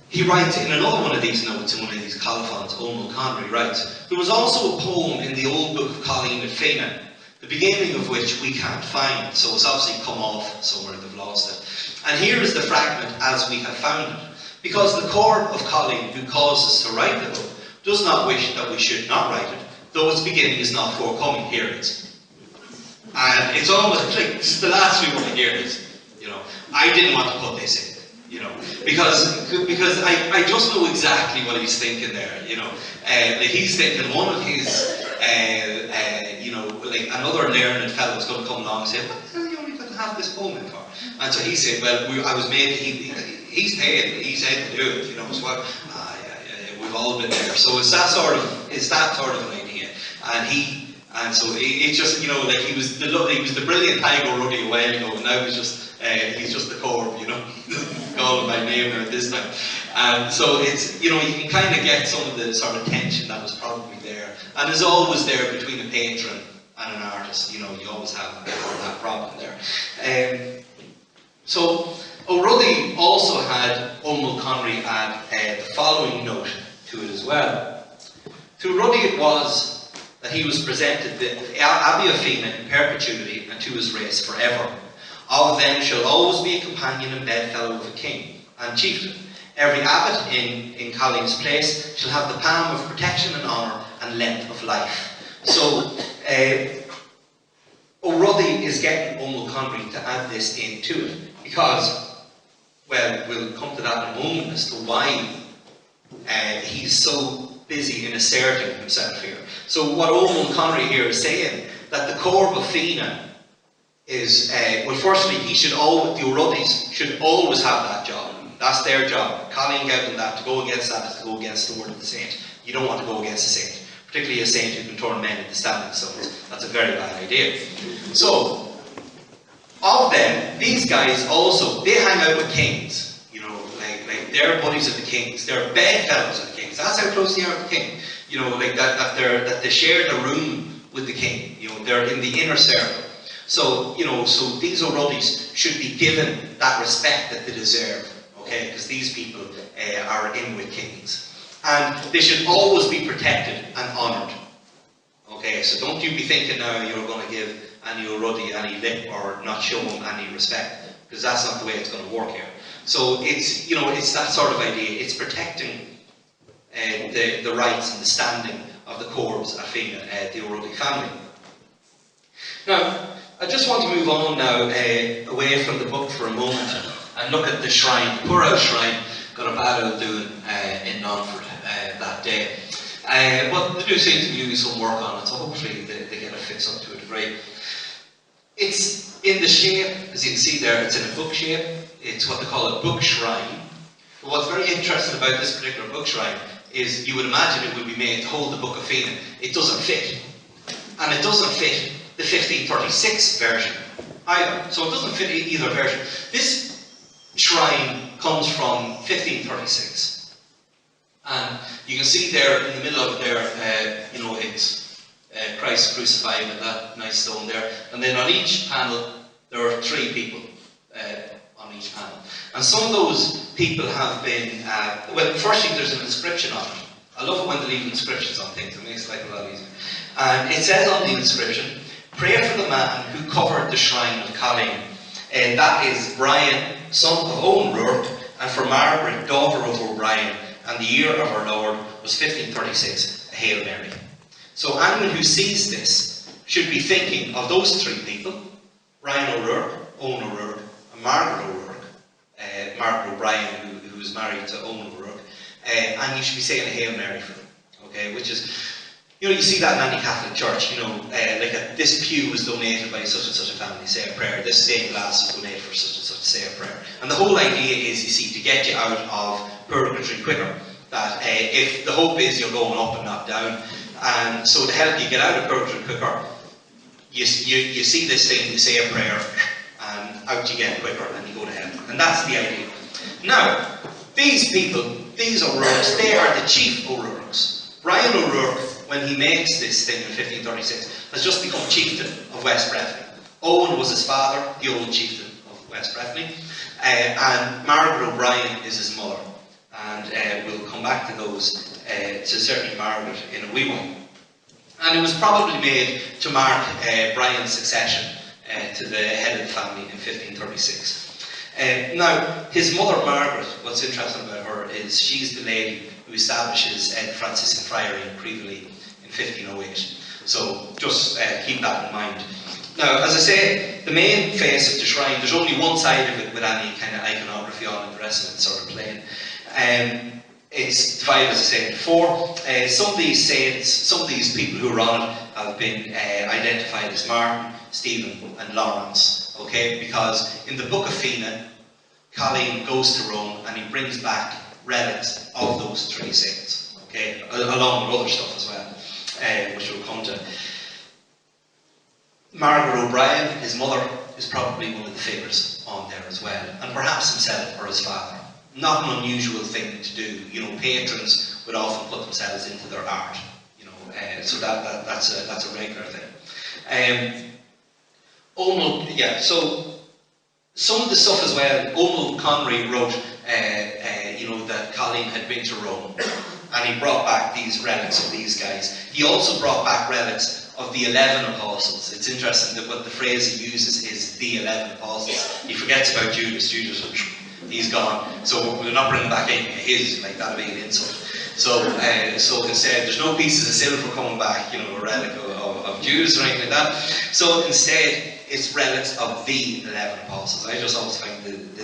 S2: he writes in another one of these notes, in one of these colophons, O'Mull Connery writes, there was also a poem in the old book of Colleen of Fenagh, the beginning of which we can't find, so it's obviously come off somewhere, they've lost it. And here is the fragment as we have found it. Because the Corb of Colleen, who caused us to write the book, does not wish that we should not write it, though its beginning is not forthcoming. Here it is. And it's almost like, this is the last we want to hear this. I didn't want to put this in. Because I just know exactly what he's thinking there, he's thinking one of his, like another learned fellow is going to come along and say, what the hell are you only going to have this poem in for? And so he said, well, I was made, he's paid, he said to do it, so we've all been there. So it's that sort of an idea. And And so it just, you know, like he was the brilliant Tiger Ruddy a while ago, and now he's just the Corb, you know, call him by name now at this time. So it's, you know, you can kind of get some of the sort of tension that was probably there, and is always there between a patron and an artist. You know, you always have that problem there. So O'Ruddy also had Mulconry add the following note to it as well. To Ruddy it was that he was presented the Abbey of Fenagh in perpetuity and to his race forever. Of them shall always be a companion and bedfellow of a king and chieftain. Every abbot in Colleen's place shall have the palm of protection and honour and length of life. So O'Ruddy is getting Mulconry to add this into it because, well, we'll come to that in a moment as to why he's so busy in asserting himself here. So what Mulconry here is saying, that the Corb of Fenagh is, well, firstly, the O'Ruddys should always have that job. That's their job. Colleen gave them that, to go against that is to go against the word of the saint. You don't want to go against a saint, particularly a saint who can turn men into standing stones. That's a very bad idea. So, of them, these guys also, they hang out with kings. You know, like they're buddies of the kings. They're bedfellows of the kings. That's how close they are to the king. You know, like that they share the room with the king. You know, they're in the inner circle. So, you know, so these O'Ruddys should be given that respect that they deserve. Okay, because these people are in with kings. And they should always be protected and honoured. Okay, so don't you be thinking now you're going to give any O'Ruddy any lip or not show him any respect, because that's not the way it's going to work here. So it's, you know, it's that sort of idea. It's protecting the rights and the standing of the Corbs at Fenagh, the O'Ruddy family. Now, I just want to move on now away from the book for a moment and look at the shrine. The poor old shrine got a bad old doing in Nonford that day. But they do seem to be doing some work on it, so hopefully they get it fixed up to a degree. It's in the shape, as you can see there, it's in a book shape. It's what they call a book shrine. But what's very interesting about this particular book shrine is you would imagine it would be made to hold the Book of Fenagh. It doesn't fit. And it doesn't fit the 1536 version either. So it doesn't fit either version. This shrine comes from 1536. And you can see there in the middle of there, you know, it's Christ crucified and that nice stone there. And then on each panel, there are 3 people on each panel. And some of those people have been, well, firstly, there's an inscription on it. I love it when they leave inscriptions on things. It makes life a lot easier. And it says on the inscription, "Pray for the man who covered the shrine of Colleen." And that is Brian, son of Owen Rourke, and for Margaret, daughter of O'Brien, and the year of our Lord was 1536, a Hail Mary. So anyone who sees this should be thinking of those 3 people, Brian O'Rourke, Owen O'Rourke, and Margaret O'Rourke, Margaret O'Brien, who was married to Owen O'Rourke, and you should be saying a Hail Mary for them, okay, which is, you know, you see that in any Catholic church, you know, like this pew was donated by such and such a family, say a prayer, this stained glass was donated for such and such, say a prayer. And the whole idea is, you see, to get you out of purgatory quicker, that if the hope is you're going up and not down, and so to help you get out of purgatory quicker, you see this thing, you say a prayer, and out you get quicker, and you go to heaven. And that's the idea. Now, these people, these O'Rourkes, they are the chief O'Rourkes. Brian O'Rourke, when he makes this thing in 1536, has just become chieftain of West Breffni. Owen was his father, the old chieftain of West Breffni, and Margaret O'Brien is his mother. And we'll come back to those, to certainly Margaret in a wee while. And it was probably made to mark Brian's succession to the head of the family in 1536. Now, his mother Margaret, what's interesting about her is she's the lady who establishes the Franciscan Friary in Creevely in 1508. So just keep that in mind. Now, as I say, the main face of the shrine, there's only one side of it with any kind of iconography on it, the rest of it's sort of plain. It's divided, as I said before. Some of these saints, some of these people who are on it have been identified as Martin, Stephen and Lawrence, okay? Because in the Book of Fenagh, Colleen goes to Rome and he brings back relics of those 3 saints, okay? Along with other stuff as well, which we'll come to. Margaret O'Brien, his mother, is probably one of the figures on there as well, and perhaps himself or his father. Not an unusual thing to do. You know, patrons would often put themselves into their art. You know, so that's a regular thing. So some of the stuff as well. Omar Connery wrote, you know, that Colleen had been to Rome, and he brought back these relics of these guys. He also brought back relics of the 11 apostles. It's interesting that what the phrase he uses is the 11 apostles. He forgets about Judas. Judas, he's gone. So we're not bringing back any of his, like that'd be an insult. So instead, there's no pieces of silver coming back, you know, a relic of Judas or anything like that. So instead, it's relics of the 11 apostles. I just always find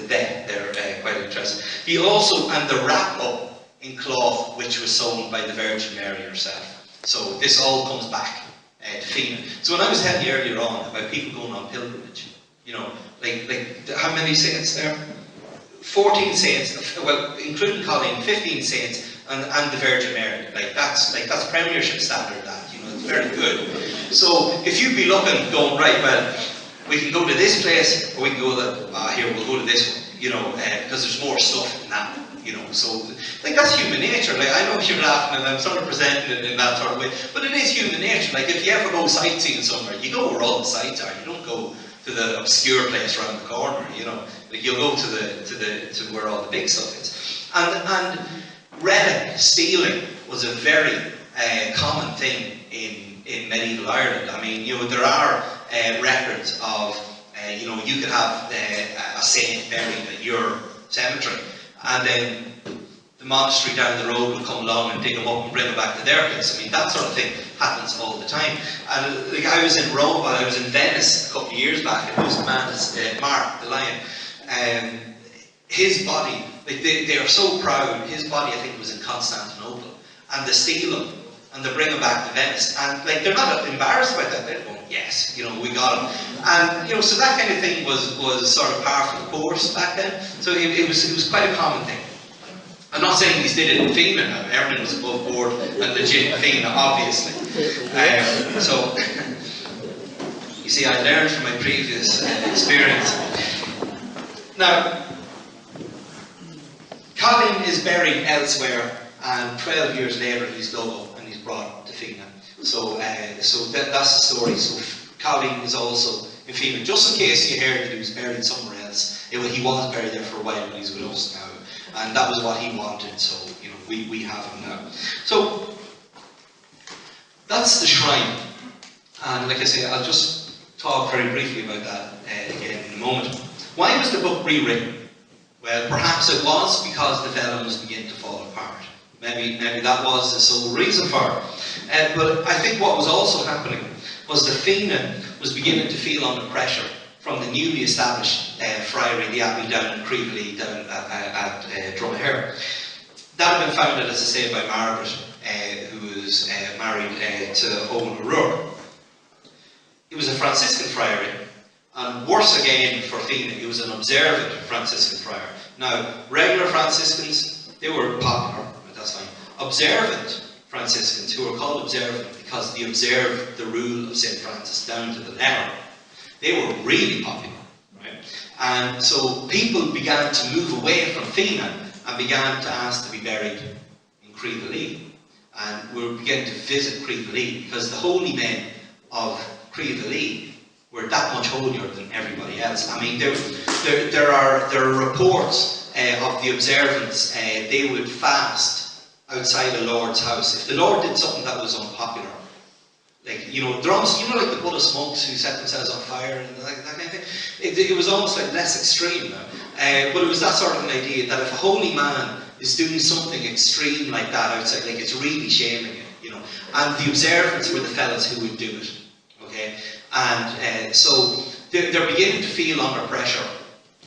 S2: they're quite interesting. He also, and the wrap up in cloth which was sewn by the Virgin Mary herself. So this all comes back to Fenagh. So when I was telling you earlier on about people going on pilgrimage, you know, like how many saints there? 14 saints, well, including Colleen, 15 saints, and the Virgin Mary. Like that's Premiership standard. That, you know, it's very good. So if you'd be looking, going right, well, we can go to this place, or we can go to here. We'll go to this one, you know, because there's more stuff in that. You know, so like that's human nature. Like I know you're laughing, and I'm sort of presenting it in that sort of way, but it is human nature. Like if you ever go sightseeing somewhere, you go where all the sights are. You don't go to the obscure place around the corner. You know, like you'll go to where all the big stuff is. And relic stealing was a very common thing in medieval Ireland. I mean, you know, there are records of you know, you could have a saint buried at your cemetery, and then the monastery down the road will come along and dig them up and bring them back to their place. I mean, that sort of thing happens all the time. And like I was in Rome, I was in Venice a couple of years back, and there was a man, Mark the Lion, his body, like they are so proud, his body I think was in Constantinople, and they steal him and they bring him back to Venice, and like they're not embarrassed about that. They're going, yes, you know, we got him. And you know, so that kind of thing was sort of par for the course back then. So it was quite a common thing. I'm not saying these did it in Fenagh now. Everything was above board and legit in Fenagh, obviously. So you see, I learned from my previous experience. Now, Colleen is buried elsewhere, and 12 years later he's dug up and he's brought to Fenagh. So that's the story. So Colleen is also in Fenagh. Just in case you heard that he was buried somewhere else, he was buried there for a while, but he's with us now. And that was what he wanted, so you know, we have him now. So that's the shrine. And like I say, I'll just talk very briefly about that again in a moment. Why was the book rewritten? Well, perhaps it was because the vellum was beginning to fall apart. Maybe that was the sole reason for it. But I think what was also happening was that Fenagh was beginning to feel under pressure from the newly established friary, the abbey down in Creevely, down at Drumahare. That had been founded, as I say, by Margaret, who was married to Owen O'Rourke. It was a Franciscan friary, and worse again for Fenagh, it was an observant Franciscan friar. Now, regular Franciscans, they were popular, but that's fine. Observant Franciscans, who were called observant because they observed the rule of St. Francis down to the letter, they were really popular, right? And so people began to move away from Fenagh and began to ask to be buried in Creevely. And we were beginning to visit Creevely because the holy men of Creevely were that much holier than everybody else. I mean, there are reports of the observants. They would fast outside the Lord's house. If the Lord did something that was unpopular, like, you know, they're almost, you know, like the Buddhist monks who set themselves on fire and that kind of thing. It was almost like less extreme now. But it was that sort of an idea that if a holy man is doing something extreme like that outside, like it's really shaming it, you know. And the observants were the fellas who would do it, okay? And so they're beginning to feel under pressure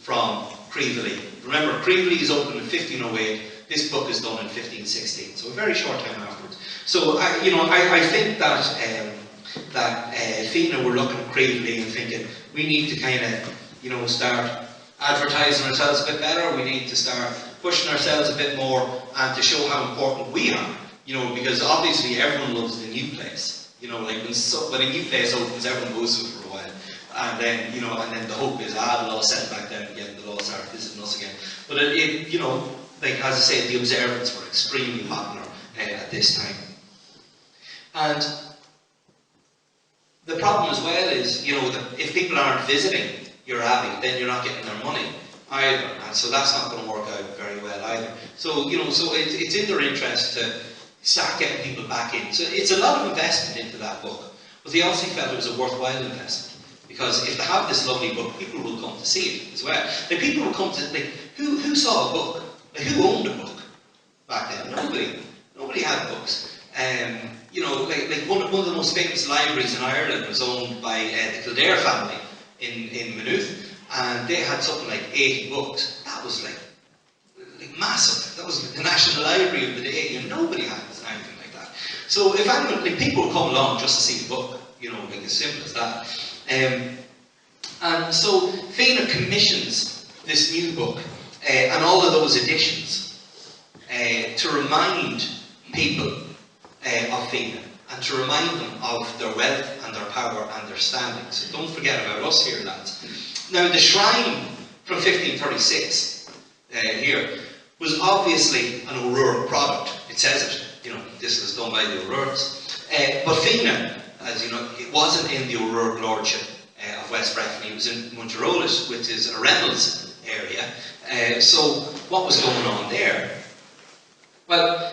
S2: from Creevely. Remember, Creevely is opened in 1508. This book is done in 1516, so a very short time afterwards. So, I think that Fenagh were looking at Creevely and thinking, we need to kind of, you know, start advertising ourselves a bit better. We need to start pushing ourselves a bit more and to show how important we are. You know, because obviously everyone loves the new place. You know, like when a new place opens, everyone goes to it for a while. And then, you know, and then the hope is, the law set back down again, the law started visiting us again. But it, you know, like as I say, the observants were extremely popular at this time. And the problem as well is, you know, that if people aren't visiting your abbey, then you're not getting their money either, and so that's not going to work out very well either. So, you know, so it's in their interest to start getting people back in. So it's a lot of investment into that book, but they obviously felt it was a worthwhile investment. Because if they have this lovely book, people will come to see it as well. Like, people will come to, like, who saw a book? Like, who owned a book back then? Nobody had books. You know, like one of the most famous libraries in Ireland was owned by the Kildare family in Maynooth, and they had something like 80 books. That was like massive. That was like the national library of the day, and nobody had anything like that. So if anyone, like, people would come along just to see the book, you know, like as simple as that. And so Fenagh commissions this new book and all of those editions to remind people of Fenagh and to remind them of their wealth and their power and their standing. So don't forget about us here, lads. Now, the shrine from 1536 here was obviously an O'Rourke product. It says it, you know, this was done by the O'Rourkes. But Fenagh, as you know, it wasn't in the O'Rourke lordship of West Breffni. It was in Muncherolis, which is a Reynolds area. So what was going on there? Well,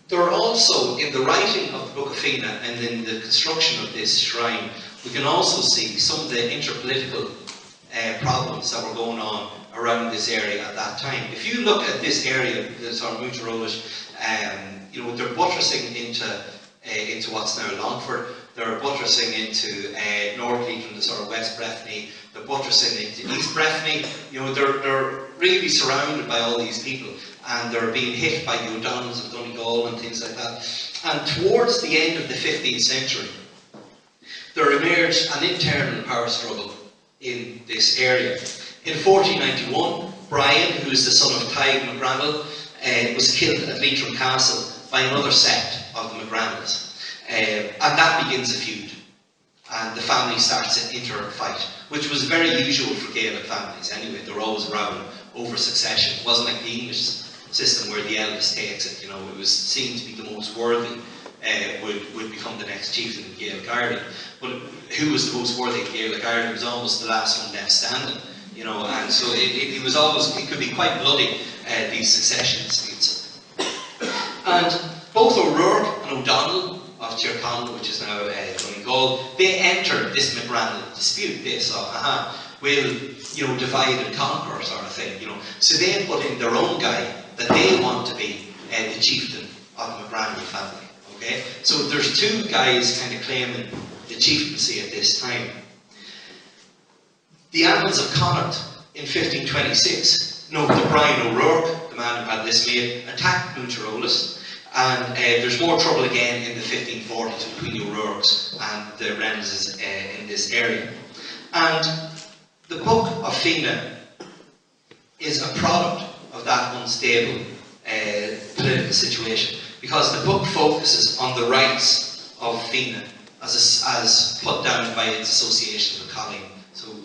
S2: there are also, in the writing of the Book of Fenagh and in the construction of this shrine, we can also see some of the interpolitical problems that were going on around this area at that time. If you look at this area, this are Muncherolis, you know, they're buttressing into what's now Longford. They're buttressing into North Leitrim, the sort of West Breffni. They're buttressing into East Breffni. You know, they're really surrounded by all these people, and they're being hit by the O'Donnells of Donegal and things like that. And towards the end of the 15th century, there emerged an internal power struggle in this area. In 1491, Brian, who is the son of Tig McGrannell, was killed at Leitrim Castle by another sect of the McGrannells. And that begins a feud. And the family starts an inter-fight, which was very usual for Gaelic families anyway. They were always around over succession. It wasn't like the English system where the eldest takes it. You know, it was seen to be the most worthy would become the next chieftain of Gaelic Ireland. But who was the most worthy of Gaelic Ireland was almost the last one left standing. You know, and so it was always, it could be quite bloody, these succession disputes. And both O'Rourke and O'Donnell of Tyrconnell, which is now Donegal, they entered this McGrannell dispute. They saw, we'll, you know, divide and conquer sort of thing, you know. So they put in their own guy that they want to be the chieftain of the McGrannell family. Okay, so there's two guys kind of claiming the chieftaincy at this time. The Annals of Connacht in 1526 note that Brian O'Rourke, the man who had this made, attacked Muncherolis, and there's more trouble again in the 1540s between the O'Rourkes and the Reynolds in this area. And the Book of Fenagh is a product of that unstable political situation, because the book focuses on the rights of Fenagh as put down by its association with Colleen.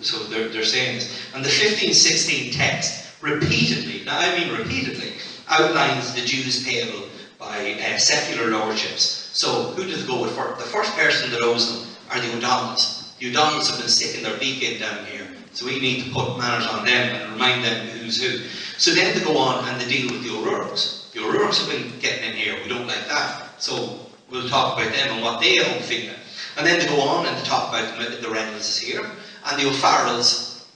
S2: So they're saying this. And the 1516 text repeatedly, now I mean repeatedly, outlines the dues payable by secular lordships. So who does it go with first? The first person that owes them are the O'Donnells. The O'Donnells have been sticking their beak in down here, so we need to put manners on them and remind them who's who. So then they go on and they deal with the O'Rourkes. The O'Rourkes have been getting in here, we don't like that, so we'll talk about them and what they owe Fenagh. And then they go on and they talk about the Reynolds here, and the O'Farrells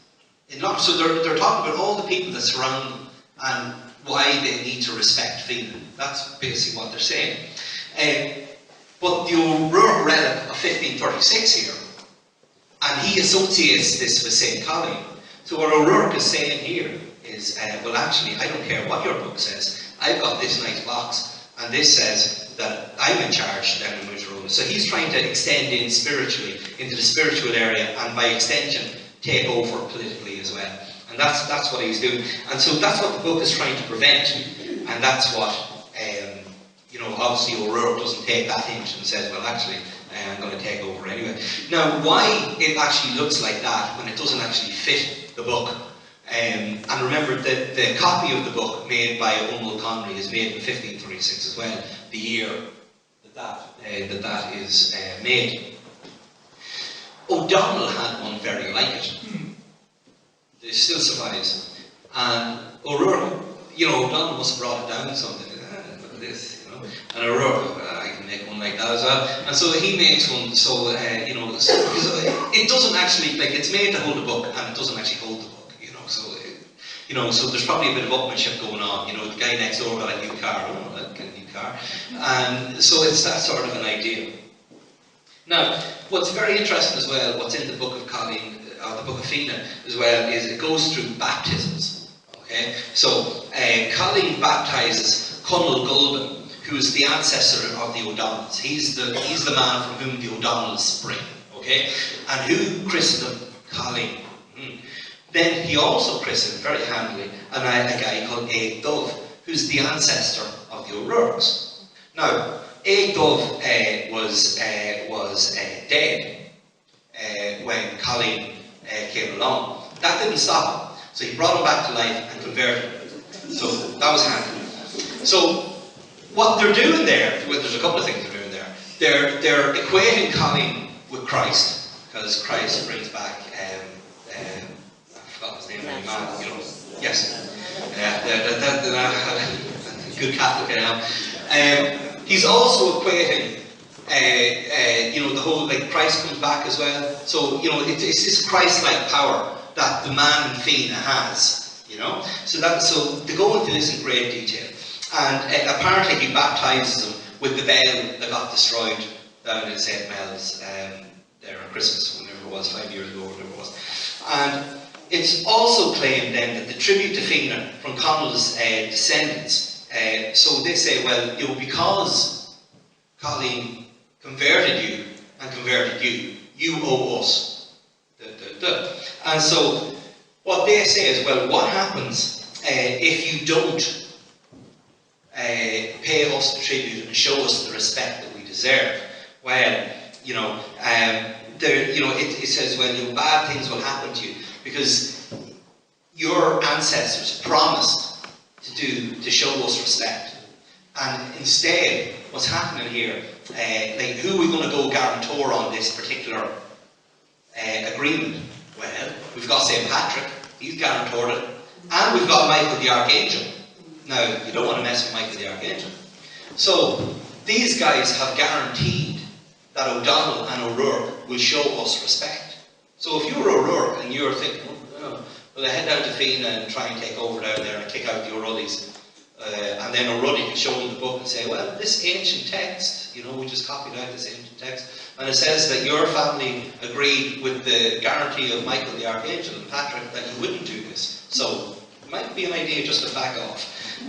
S2: in London. So they're talking about all the people that surround them and why they need to respect Fenagh. That's basically what they're saying. But the O'Rourke relic of 1536 here, and he associates this with St. Colleen. So what O'Rourke is saying here is, well actually, I don't care what your book says, I've got this nice box, and this says that I'm in charge down in Muncherolis. So he's trying to extend in spiritually, into the spiritual area, and by extension, take over politically as well. And that's what he's doing. And so that's what the book is trying to prevent, and that's what, you know, obviously O'Rourke doesn't take that hint and says, well actually, I'm going to take over anyway. Now, why it actually looks like that when it doesn't actually fit the book, and remember that the copy of the book made by Umul Conry is made in 1536 as well, the year that is made. O'Donnell had one very like it. It still survives. And O'Rourke, O'Donnell must have brought it down something. Look at this, And O'Rourke, I can make one like that as well. And so he makes one, so, because it doesn't actually, it's made to hold a book, and it doesn't actually hold the book, so there's probably a bit of upmanship going on. The guy next door got a new car, get a new car. And so it's that sort of an idea. Now, what's very interesting as well, what's in the book of Colleen, or the book of Fenagh as well, is it goes through baptisms. Okay, so Colleen baptizes Conall Gulban, who is the ancestor of the O'Donnells. He's the man from whom the O'Donnells spring. Okay, and who christened him? Colleen. Then he also christened, very handily, a guy called Eig Dove, who's the ancestor of the O'Rourkes. Now, Eig Dove was dead when Colleen came along. That didn't stop him. So he brought him back to life and converted him. So that was handy. So what they're doing there, well, there's a couple of things they're doing there. They're equating Colleen with Christ, because Christ brings back, I forgot his name, yes. Good Catholic now. He's also equating, the whole, Christ comes back as well. So, it's this Christ-like power that the man in Fenagh has, So they go into this in great detail. And apparently he baptizes them with the bell that got destroyed down in St. Mel's there on Christmas, whenever it was, 5 years ago, whatever it was. And it's also claimed then that the tribute to Fenagh from Connell's descendants, so they say, well, because Colleen converted you and converted you, you owe us. And so what they say is, well, what happens if you don't pay us the tribute and show us the respect that we deserve? Well, it says, well, bad things will happen to you because your ancestors promised to show us respect, and instead, what's happening here? Who are we going to go guarantor on this particular agreement? Well, we've got St. Patrick, he's guarantored it, and we've got Michael the Archangel. Now, you don't want to mess with Michael the Archangel. So, these guys have guaranteed that O'Donnell and O'Rourke will show us respect. So if you're O'Rourke and you're thinking, well, I head down to Fenagh and try and take over down there and kick out the O'Ruddies, and then O'Ruddy can show them the book and say, well, this ancient text, we just copied out this ancient text, and it says that your family agreed with the guarantee of Michael the Archangel and Patrick that you wouldn't do this. So it might be an idea just to back off.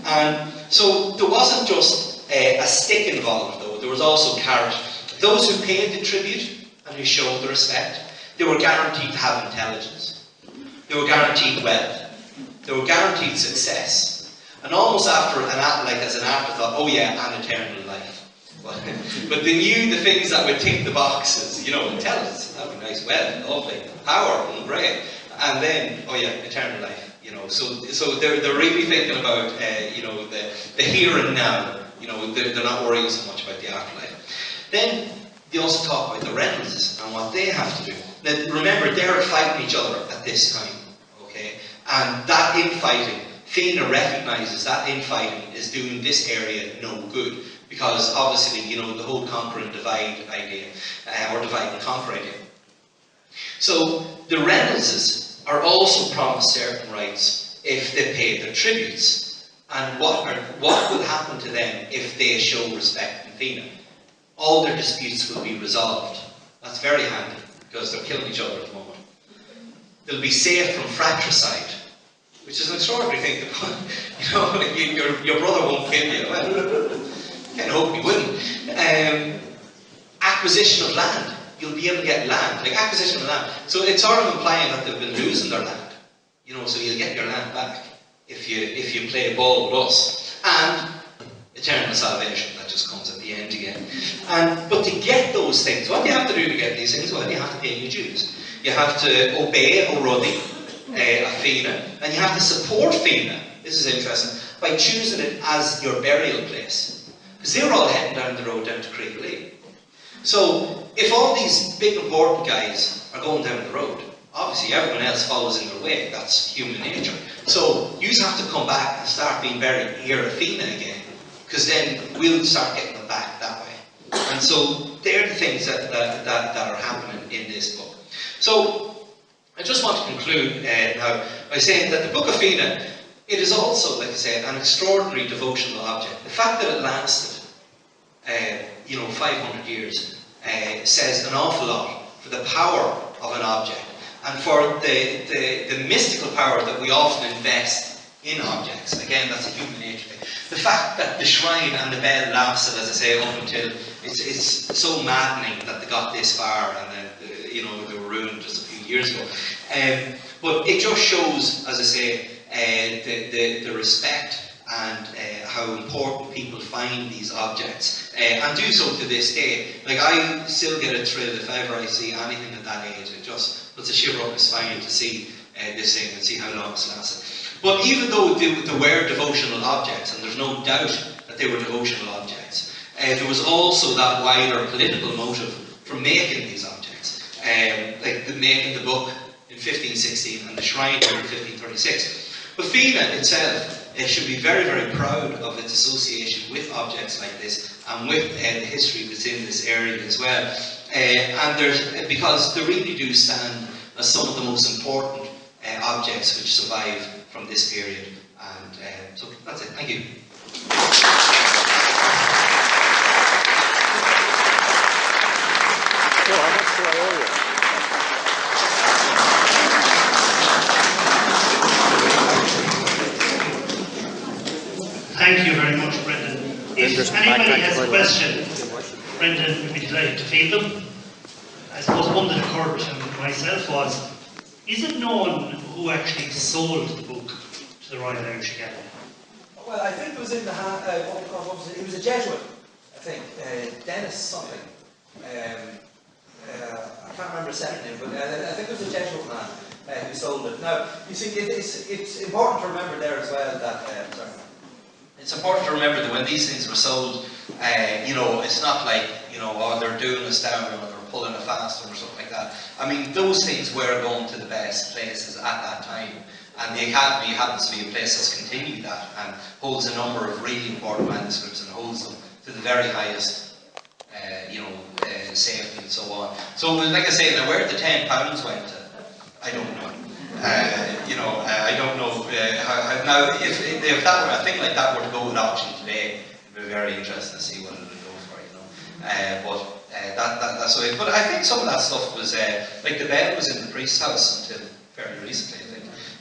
S2: And so there wasn't just a stick involved, though. There was also carrot. Those who paid the tribute and who showed the respect, they were guaranteed to have intelligence. They were guaranteed wealth. They were guaranteed success. And almost as an afterthought, oh yeah, and eternal life. But they knew the things that would tick the boxes. Intelligence, that would be nice, wealth, lovely, power, great. And then, oh yeah, eternal life. So they're really thinking about the here and now. They're not worrying so much about the afterlife. Then they also talk about the Reynolds and what they have to do. Now, remember, they're fighting each other at this time, okay? And that infighting, Fenagh recognises that infighting is doing this area no good, because obviously, the whole conquer and divide idea, or divide and conquer idea. So the Reynoldses are also promised certain rights if they pay their tributes. And what will happen to them if they show respect in Fenagh? All their disputes will be resolved. That's very handy, because they're killing each other at the moment. They'll be safe from fratricide, which is an extraordinary thing to put. Your brother won't kill you. Well, I kind of hope he wouldn't. Acquisition of land. You'll be able to get land, acquisition of land. So it's sort of implying that they've been losing their land. So you'll get your land back if you play ball with us. And it's eternal salvation that just comes at the end again. But to get those things, what do you have to do to get these things? Well, you have to pay your dues. You have to obey O'Ruddy, a Fenagh, and you have to support Fenagh, this is interesting, by choosing it as your burial place. Because they were all heading down the road down to Creagh. So, if all these big important guys are going down the road, obviously everyone else follows in their way. That's human nature. So, you have to come back and start being buried here at Fenagh again, because then we'll start getting them back that way. And so, they're the things that are happening in this book. So, I just want to conclude now by saying that the Book of Fenagh, it is also, like I said, an extraordinary devotional object. The fact that it lasted 500 years says an awful lot for the power of an object and for the mystical power that we often invest in objects. Again, that's a human nature thing. The fact that the shrine and the bell lasted, as I say, up until it's so maddening that they got this far and then they were ruined just a few years ago. But it just shows, as I say, the respect and how important people find these objects and do so to this day. Like, I still get a thrill if ever I see anything at that age. It just puts a shiver up my spine to see this thing and see how long it's lasted. But even though they were devotional objects, and there's no doubt that they were devotional objects, there was also that wider political motive for making these objects, like making the book in 1516 and the shrine here in 1536. But Fenagh itself should be very, very proud of its association with objects like this and with the history that's in this area as well. Because they really do stand as some of the most important objects which survive from this period. And so that's it. Thank you.
S3: So how much do I owe you?
S1: Thank you very much, Brendan. If anybody has a question, Brendan would be delighted to field them. I suppose one that occurred to myself was, is it known who actually sold the book to the Royal Irish Academy?
S4: Well, I think it was in the what was it? It was a Jesuit, I think, Dennis something. I can't remember his second name, but I think it was a Jesuit man who sold it. Now, you see, it's important to remember there as well that
S2: it's important to remember that when these things were sold, it's not like, they're doing us down or they're pulling a fast one or something like that. I mean, those things were going to the best places at that time. And the Academy happens to be a place that's continued that and holds a number of really important manuscripts and holds them to the very highest, safety and so on. So, like I say, now where the £10 went to, I don't know. I don't know how, now if that were a thing like that were to go at auction today, it'd be very interesting to see what it would go for, that's the way. But I think some of that stuff was like the bell was in the priest's house until fairly recently,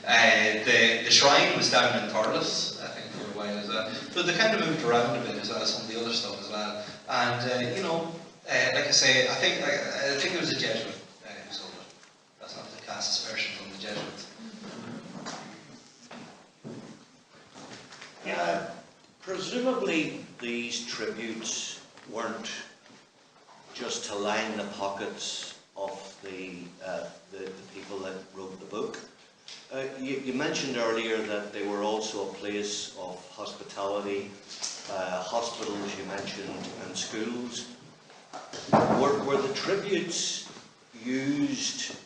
S2: I think. The shrine was down in Thurles, I think, for a while as well. But they kind of moved around a bit as well, some of the other stuff as well. And like I say, I think it was a Jesuit who sold it. That's not to cast aspersions on the Jesuits.
S3: Yeah, presumably these tributes weren't just to line the pockets of the people that wrote the book. You mentioned earlier that they were also a place of hospitality, hospitals you mentioned, and schools. Were the tributes used?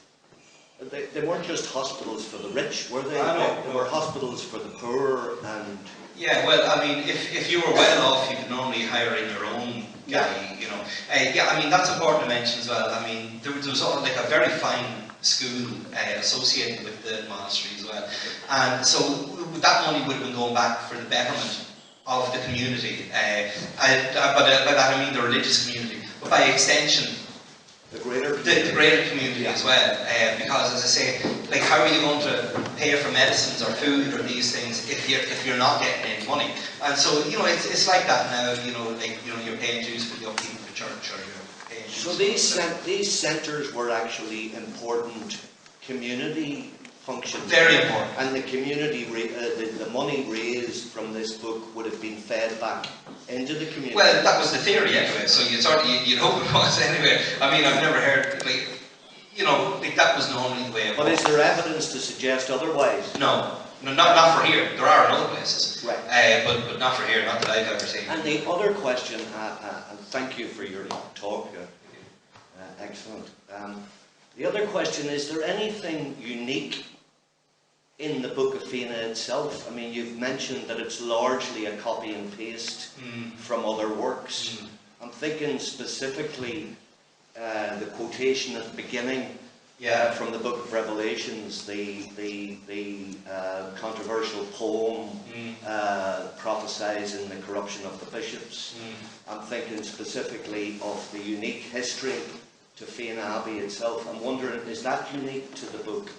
S3: They weren't just hospitals for the rich, were they? They were hospitals for the poor and...
S2: Yeah, well, I mean, if you were well off, you could normally hire in your own guy, I mean, that's important to mention as well. I mean, there was like a very fine school associated with the monastery as well. And so that money would have been going back for the betterment of the community. By that I mean the religious community, but by extension, the greater community as well. Because, as I say, like, how are you going to pay for medicines or food or these things if you're not getting any money? And so, it's like that now. You're paying dues for the upkeep of the church, or you're paying dues.
S3: So these centres were actually important community function.
S2: Very important.
S3: And the community, the money raised from this book would have been fed back into the community.
S2: Well, that was the theory anyway, so you'd hope it was anyway. I mean, I've never heard, that was normally the way it was.
S3: But is there evidence to suggest otherwise?
S2: No, not for here. There are in other places.
S3: Right.
S2: But not for here, not that I've ever seen.
S3: And the other question, and thank you for your talk, excellent. The other question, is there anything unique in the Book of Fenagh itself? I mean, you've mentioned that it's largely a copy and paste from other works. I'm thinking specifically the quotation at the beginning from the Book of Revelations, the controversial poem prophesizing the corruption of the bishops. I'm thinking specifically of the unique history to Fenagh Abbey itself. I'm wondering, is that unique to the book?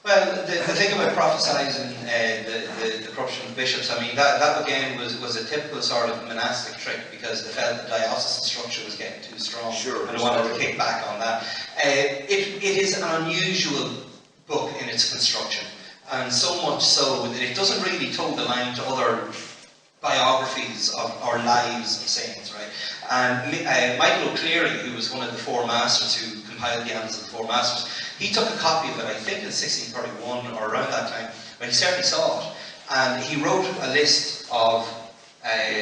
S2: Well, the thing about prophesying the corruption of bishops, I mean, that again was a typical sort of monastic trick, because they felt the diocesan structure was getting too strong.
S3: Sure.
S2: And they wanted to kick back on that. It is an unusual book in its construction, and so much so that it doesn't really toe the line to other biographies or lives of saints, right? And Michael O'Cleary, who was one of the Four Masters who compiled the Annals of the Four Masters, he took a copy of it, I think in 1631 or around that time, but he certainly saw it. And he wrote a list of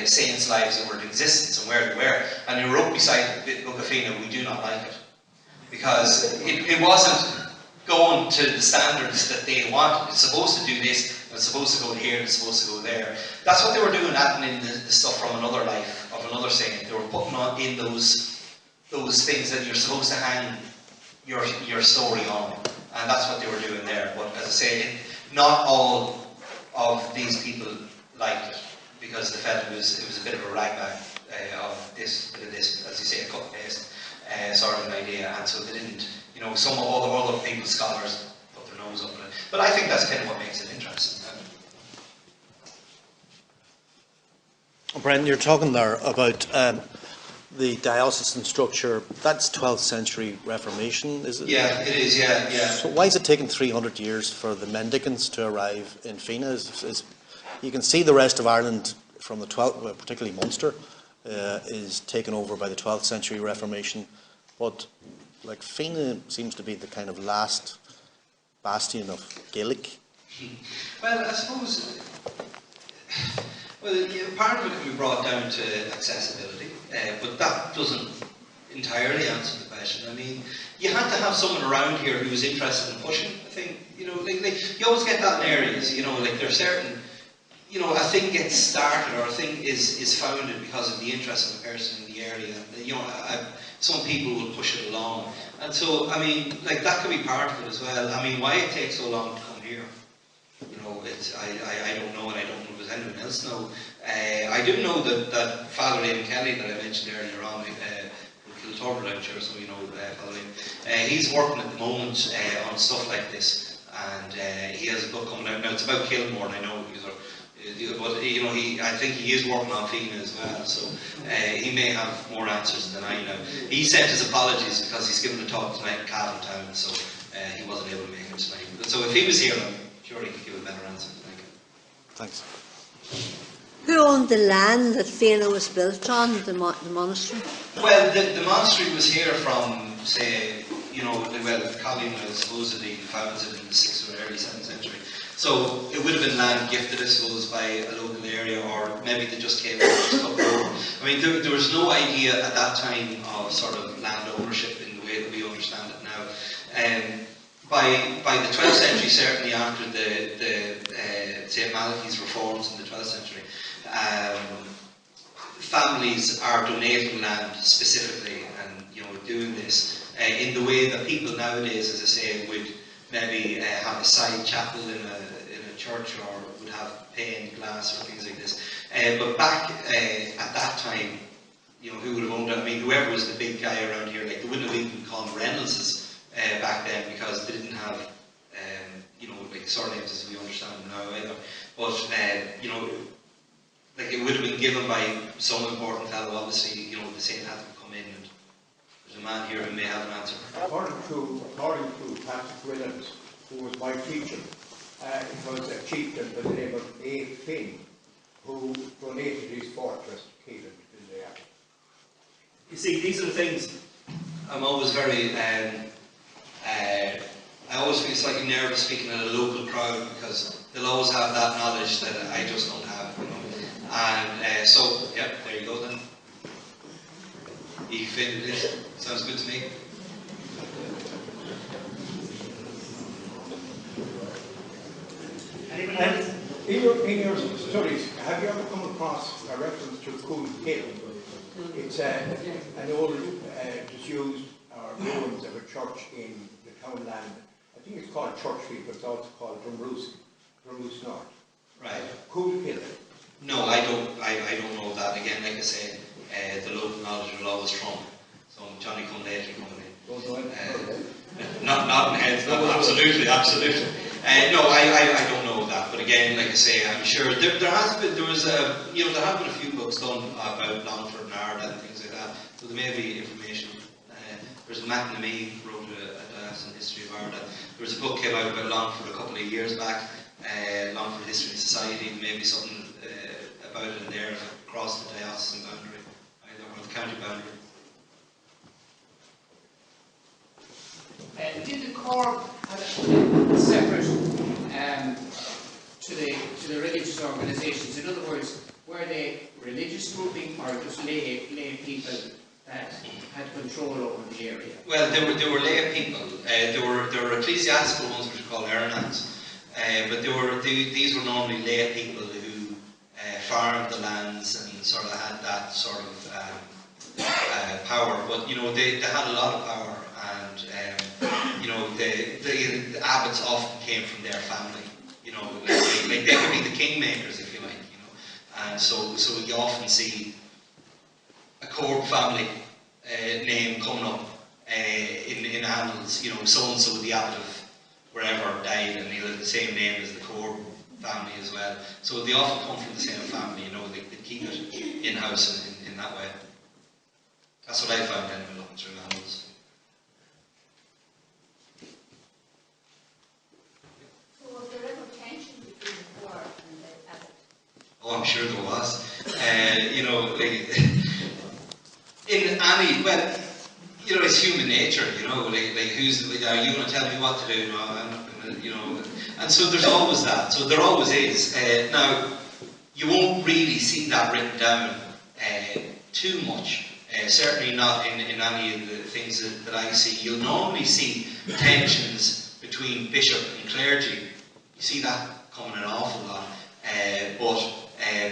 S2: saints' lives that were in existence and where they were. And he wrote beside the Book of Fenagh, "We do not like it." Because it wasn't going to the standards that they wanted. It's supposed to do this, it's supposed to go here, it's supposed to go there. That's what they were doing, adding in the stuff from another life, of another saint. They were putting on in those things that you're supposed to hang your story on, and that's what they were doing there. But as I say, not all of these people liked it, because they felt it was a bit of a ragbag of this, as you say, a cut and paste sort of an idea, and so they didn't. Some of other people's scholars put their nose up at it. But I think that's kind of what makes it interesting.
S5: Brendan, you're talking there about the diocesan structure. That's 12th century Reformation, is it?
S2: Yeah, it is, yeah.
S5: So why is it taking 300 years for the mendicants to arrive in Fenagh? You can see the rest of Ireland from the 12th, well, particularly Munster, is taken over by the 12th century Reformation. But like Fenagh seems to be the kind of last bastion of Gaelic.
S2: Well, I suppose, part of it can be brought down to accessibility, but that doesn't entirely answer the question. I mean, you had to have someone around here who was interested in pushing. I think, you always get that in areas, there's certain, a thing gets started or a thing is founded because of the interest of a person in the area. Some people will push it along. And so, I mean, that could be part of it as well. I mean, why it takes so long to come here? I don't know, and I don't know if there's anyone else know. I do know that Father Liam Kelly that I mentioned earlier on, from Kilturban, I'm sure some of you know Father Liam. He's working at the moment on stuff like this, and he has a book coming out now. It's about Kilmore, and I know but I think he is working on Fenagh as well, so he may have more answers than I know. He sent his apologies because he's given a talk tonight in Cavan Town, so he wasn't able to make it tonight. But so if he was here, I'm sure he could give a better answer.
S5: Thanks.
S6: Who owned the land that Fenagh was built on, the monastery?
S2: Well, the monastery was here from, say, Colleen was supposedly founded in the 6th or early 7th century. So it would have been land gifted, I suppose, by a local area, or maybe they just came and just took over. I mean, there was no idea at that time of sort of land ownership in the way that we understand it now. By the 12th century, certainly after the St. Malachy's reforms in the 12th century, families are donating land specifically and doing this in the way that people nowadays, as I say, would maybe have a side chapel in a church, or would have pane glass or things like this. But back at that time, who would have owned it? I mean, whoever was the big guy around here, they wouldn't have even been called Reynoldses back then, because they didn't have, surnames as we understand them now either. But it would have been given by some important fellow. Obviously, the saint had to come in, and there's a man here who may have an answer.
S7: According to Patrick Williams, who was my teacher. It was a chieftain by the name of A. Finn, who donated his fortress to Keelan in the act.
S2: You see, these are the things I'm always very, I always feel slightly nervous speaking in a local crowd because they'll always have that knowledge that I just don't have, you know. And so, yeah, there you go then. You fit it in. Sounds good to me.
S1: Anybody else?
S7: In your studies, have you ever come across a reference to Cool Hill? It's an old, disused ruins of a church in the townland. I think it's called Churchfield, but it's also called Drumroos North.
S2: Right.
S7: Cool Hill.
S2: No, I don't know that. Again, like I say, the local knowledge will always trump. So Johnny come later coming in.
S7: Don't know anything
S2: Not in heads, no, absolutely. No, I don't know that. But again, like I say, I'm sure there have been a few books done about Longford and Ardagh and things like that. So there may be information. There's McNamee wrote a history of Ardagh. There was a book came out about Longford a couple of years back. Longford History and Society. Maybe something about it in there across the diocesan boundary, or the county boundary.
S8: Did the Corps have a separate to the religious organisations? In other words, were they religious grouping or just lay people that had control over the area?
S2: Well, they were lay people. There were ecclesiastical ones which are called Erenans, but these were normally lay people who farmed the lands and sort of had that sort of power. But you know, they had a lot of power, and you know, the abbots often came from their family. You know, like they could be the kingmakers, if you like. You know, and so you often see a Corb family name coming up in annals. You know, so and so the abbot of wherever died, and he'll have the same name as the Corb family as well. So they often come from the same family. You know, they keep it in house in that way. That's what I found anyway, looking through annals. Oh, I'm sure there was. You know, in any, well, you know, it's human nature, you know, like are you going to tell me what to do? No, I'm not going to, you know. And so there's always that. So there always is. Now, you won't really see that written down too much. Certainly not in any of the things that I see. You'll normally see tensions between bishop and clergy. You see that coming an awful lot. But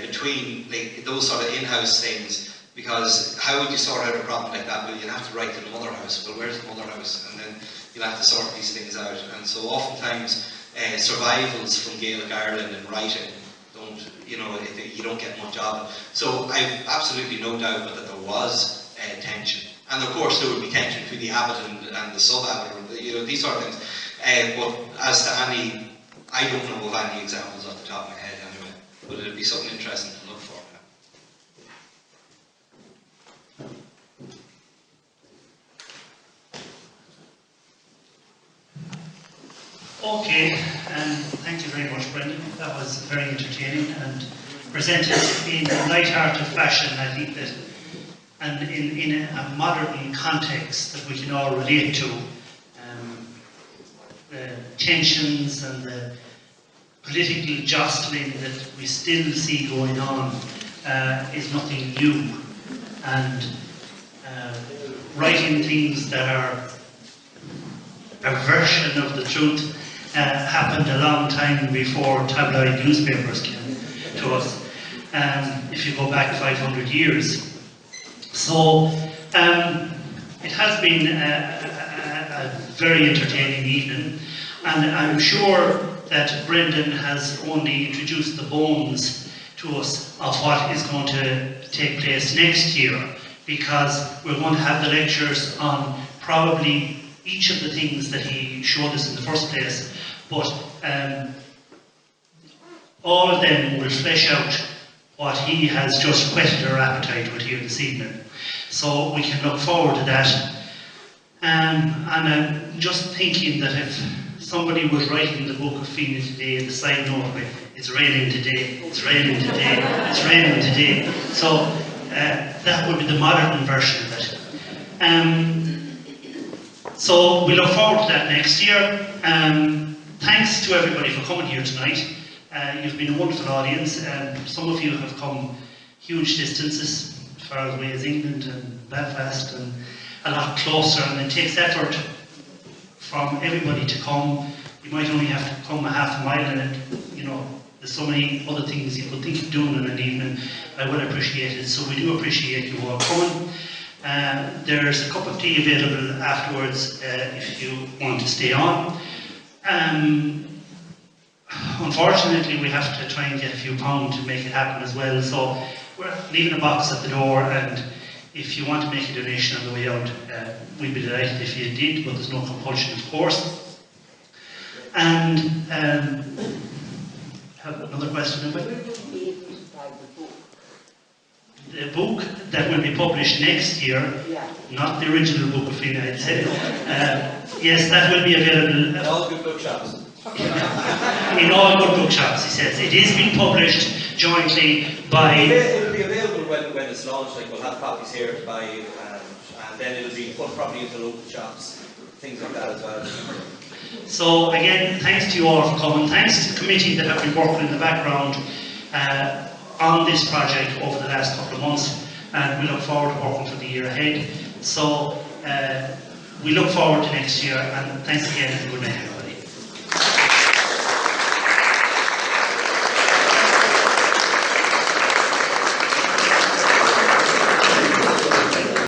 S2: between like those sort of in-house things, because how would you sort out a problem like that? Well, you'll have to write to the mother house. Well, where's the mother house? And then you'll have to sort these things out. And so oftentimes survivals from Gaelic Ireland in writing don't, you know, you don't get much of it. So I've absolutely no doubt but that there was tension. And of course there would be tension between the abbot and the sub-abbot, or you know, these sort of things. But as to any, I don't know of any examples off the top of my head anyway. But it'd be something interesting to look for.
S1: Okay, thank you very much, Brendan. That was very entertaining and presented in a light-hearted fashion, I think that, and in a modern context that we can all relate to. The tensions and the political jostling that we still see going on is nothing new, and writing things that are a version of the truth happened a long time before tabloid newspapers came to us, if you go back 500 years. So it has been a very entertaining evening, and I'm sure that Brendan has only introduced the bones to us of what is going to take place next year, because we're going to have the lectures on probably each of the things that he showed us in the first place, but all of them will flesh out what he has just whetted our appetite with here this evening. So we can look forward to that. And I'm just thinking that if somebody was writing the book of Fenagh today, the side note with, it's raining today, it's raining today, it's raining today. So that would be the modern version of it. So we look forward to that next year. Thanks to everybody for coming here tonight. You've been a wonderful audience. Some of you have come huge distances, as far away as England and Belfast, and a lot closer, and it takes effort from everybody to come. You might only have to come a half a mile, and there's so many other things you could think of doing in an evening. I would appreciate it, so we do appreciate you all coming. There's a cup of tea available afterwards if you want to stay on. Unfortunately, we have to try and get a few pounds to make it happen as well, so we're leaving a box at the door, and if you want to make a donation on the way out, we'd be delighted if you did, but there's no compulsion, of course. And have another question about the book that will be published next year, not the original book of Fenagh, I'd say. Yes, that will be available.
S4: In all good bookshops.
S1: In all good bookshops, he says. It is being published jointly by...
S4: It will be available when it's launched. Like, we'll have copies here to buy, and then it'll be put properly into local shops, things like that as well.
S1: So again, thanks to you all for coming. Thanks to the committee that have been working in the background on this project over the last couple of months, and we look forward to working for the year ahead. So we look forward to next year, and thanks again, and good night.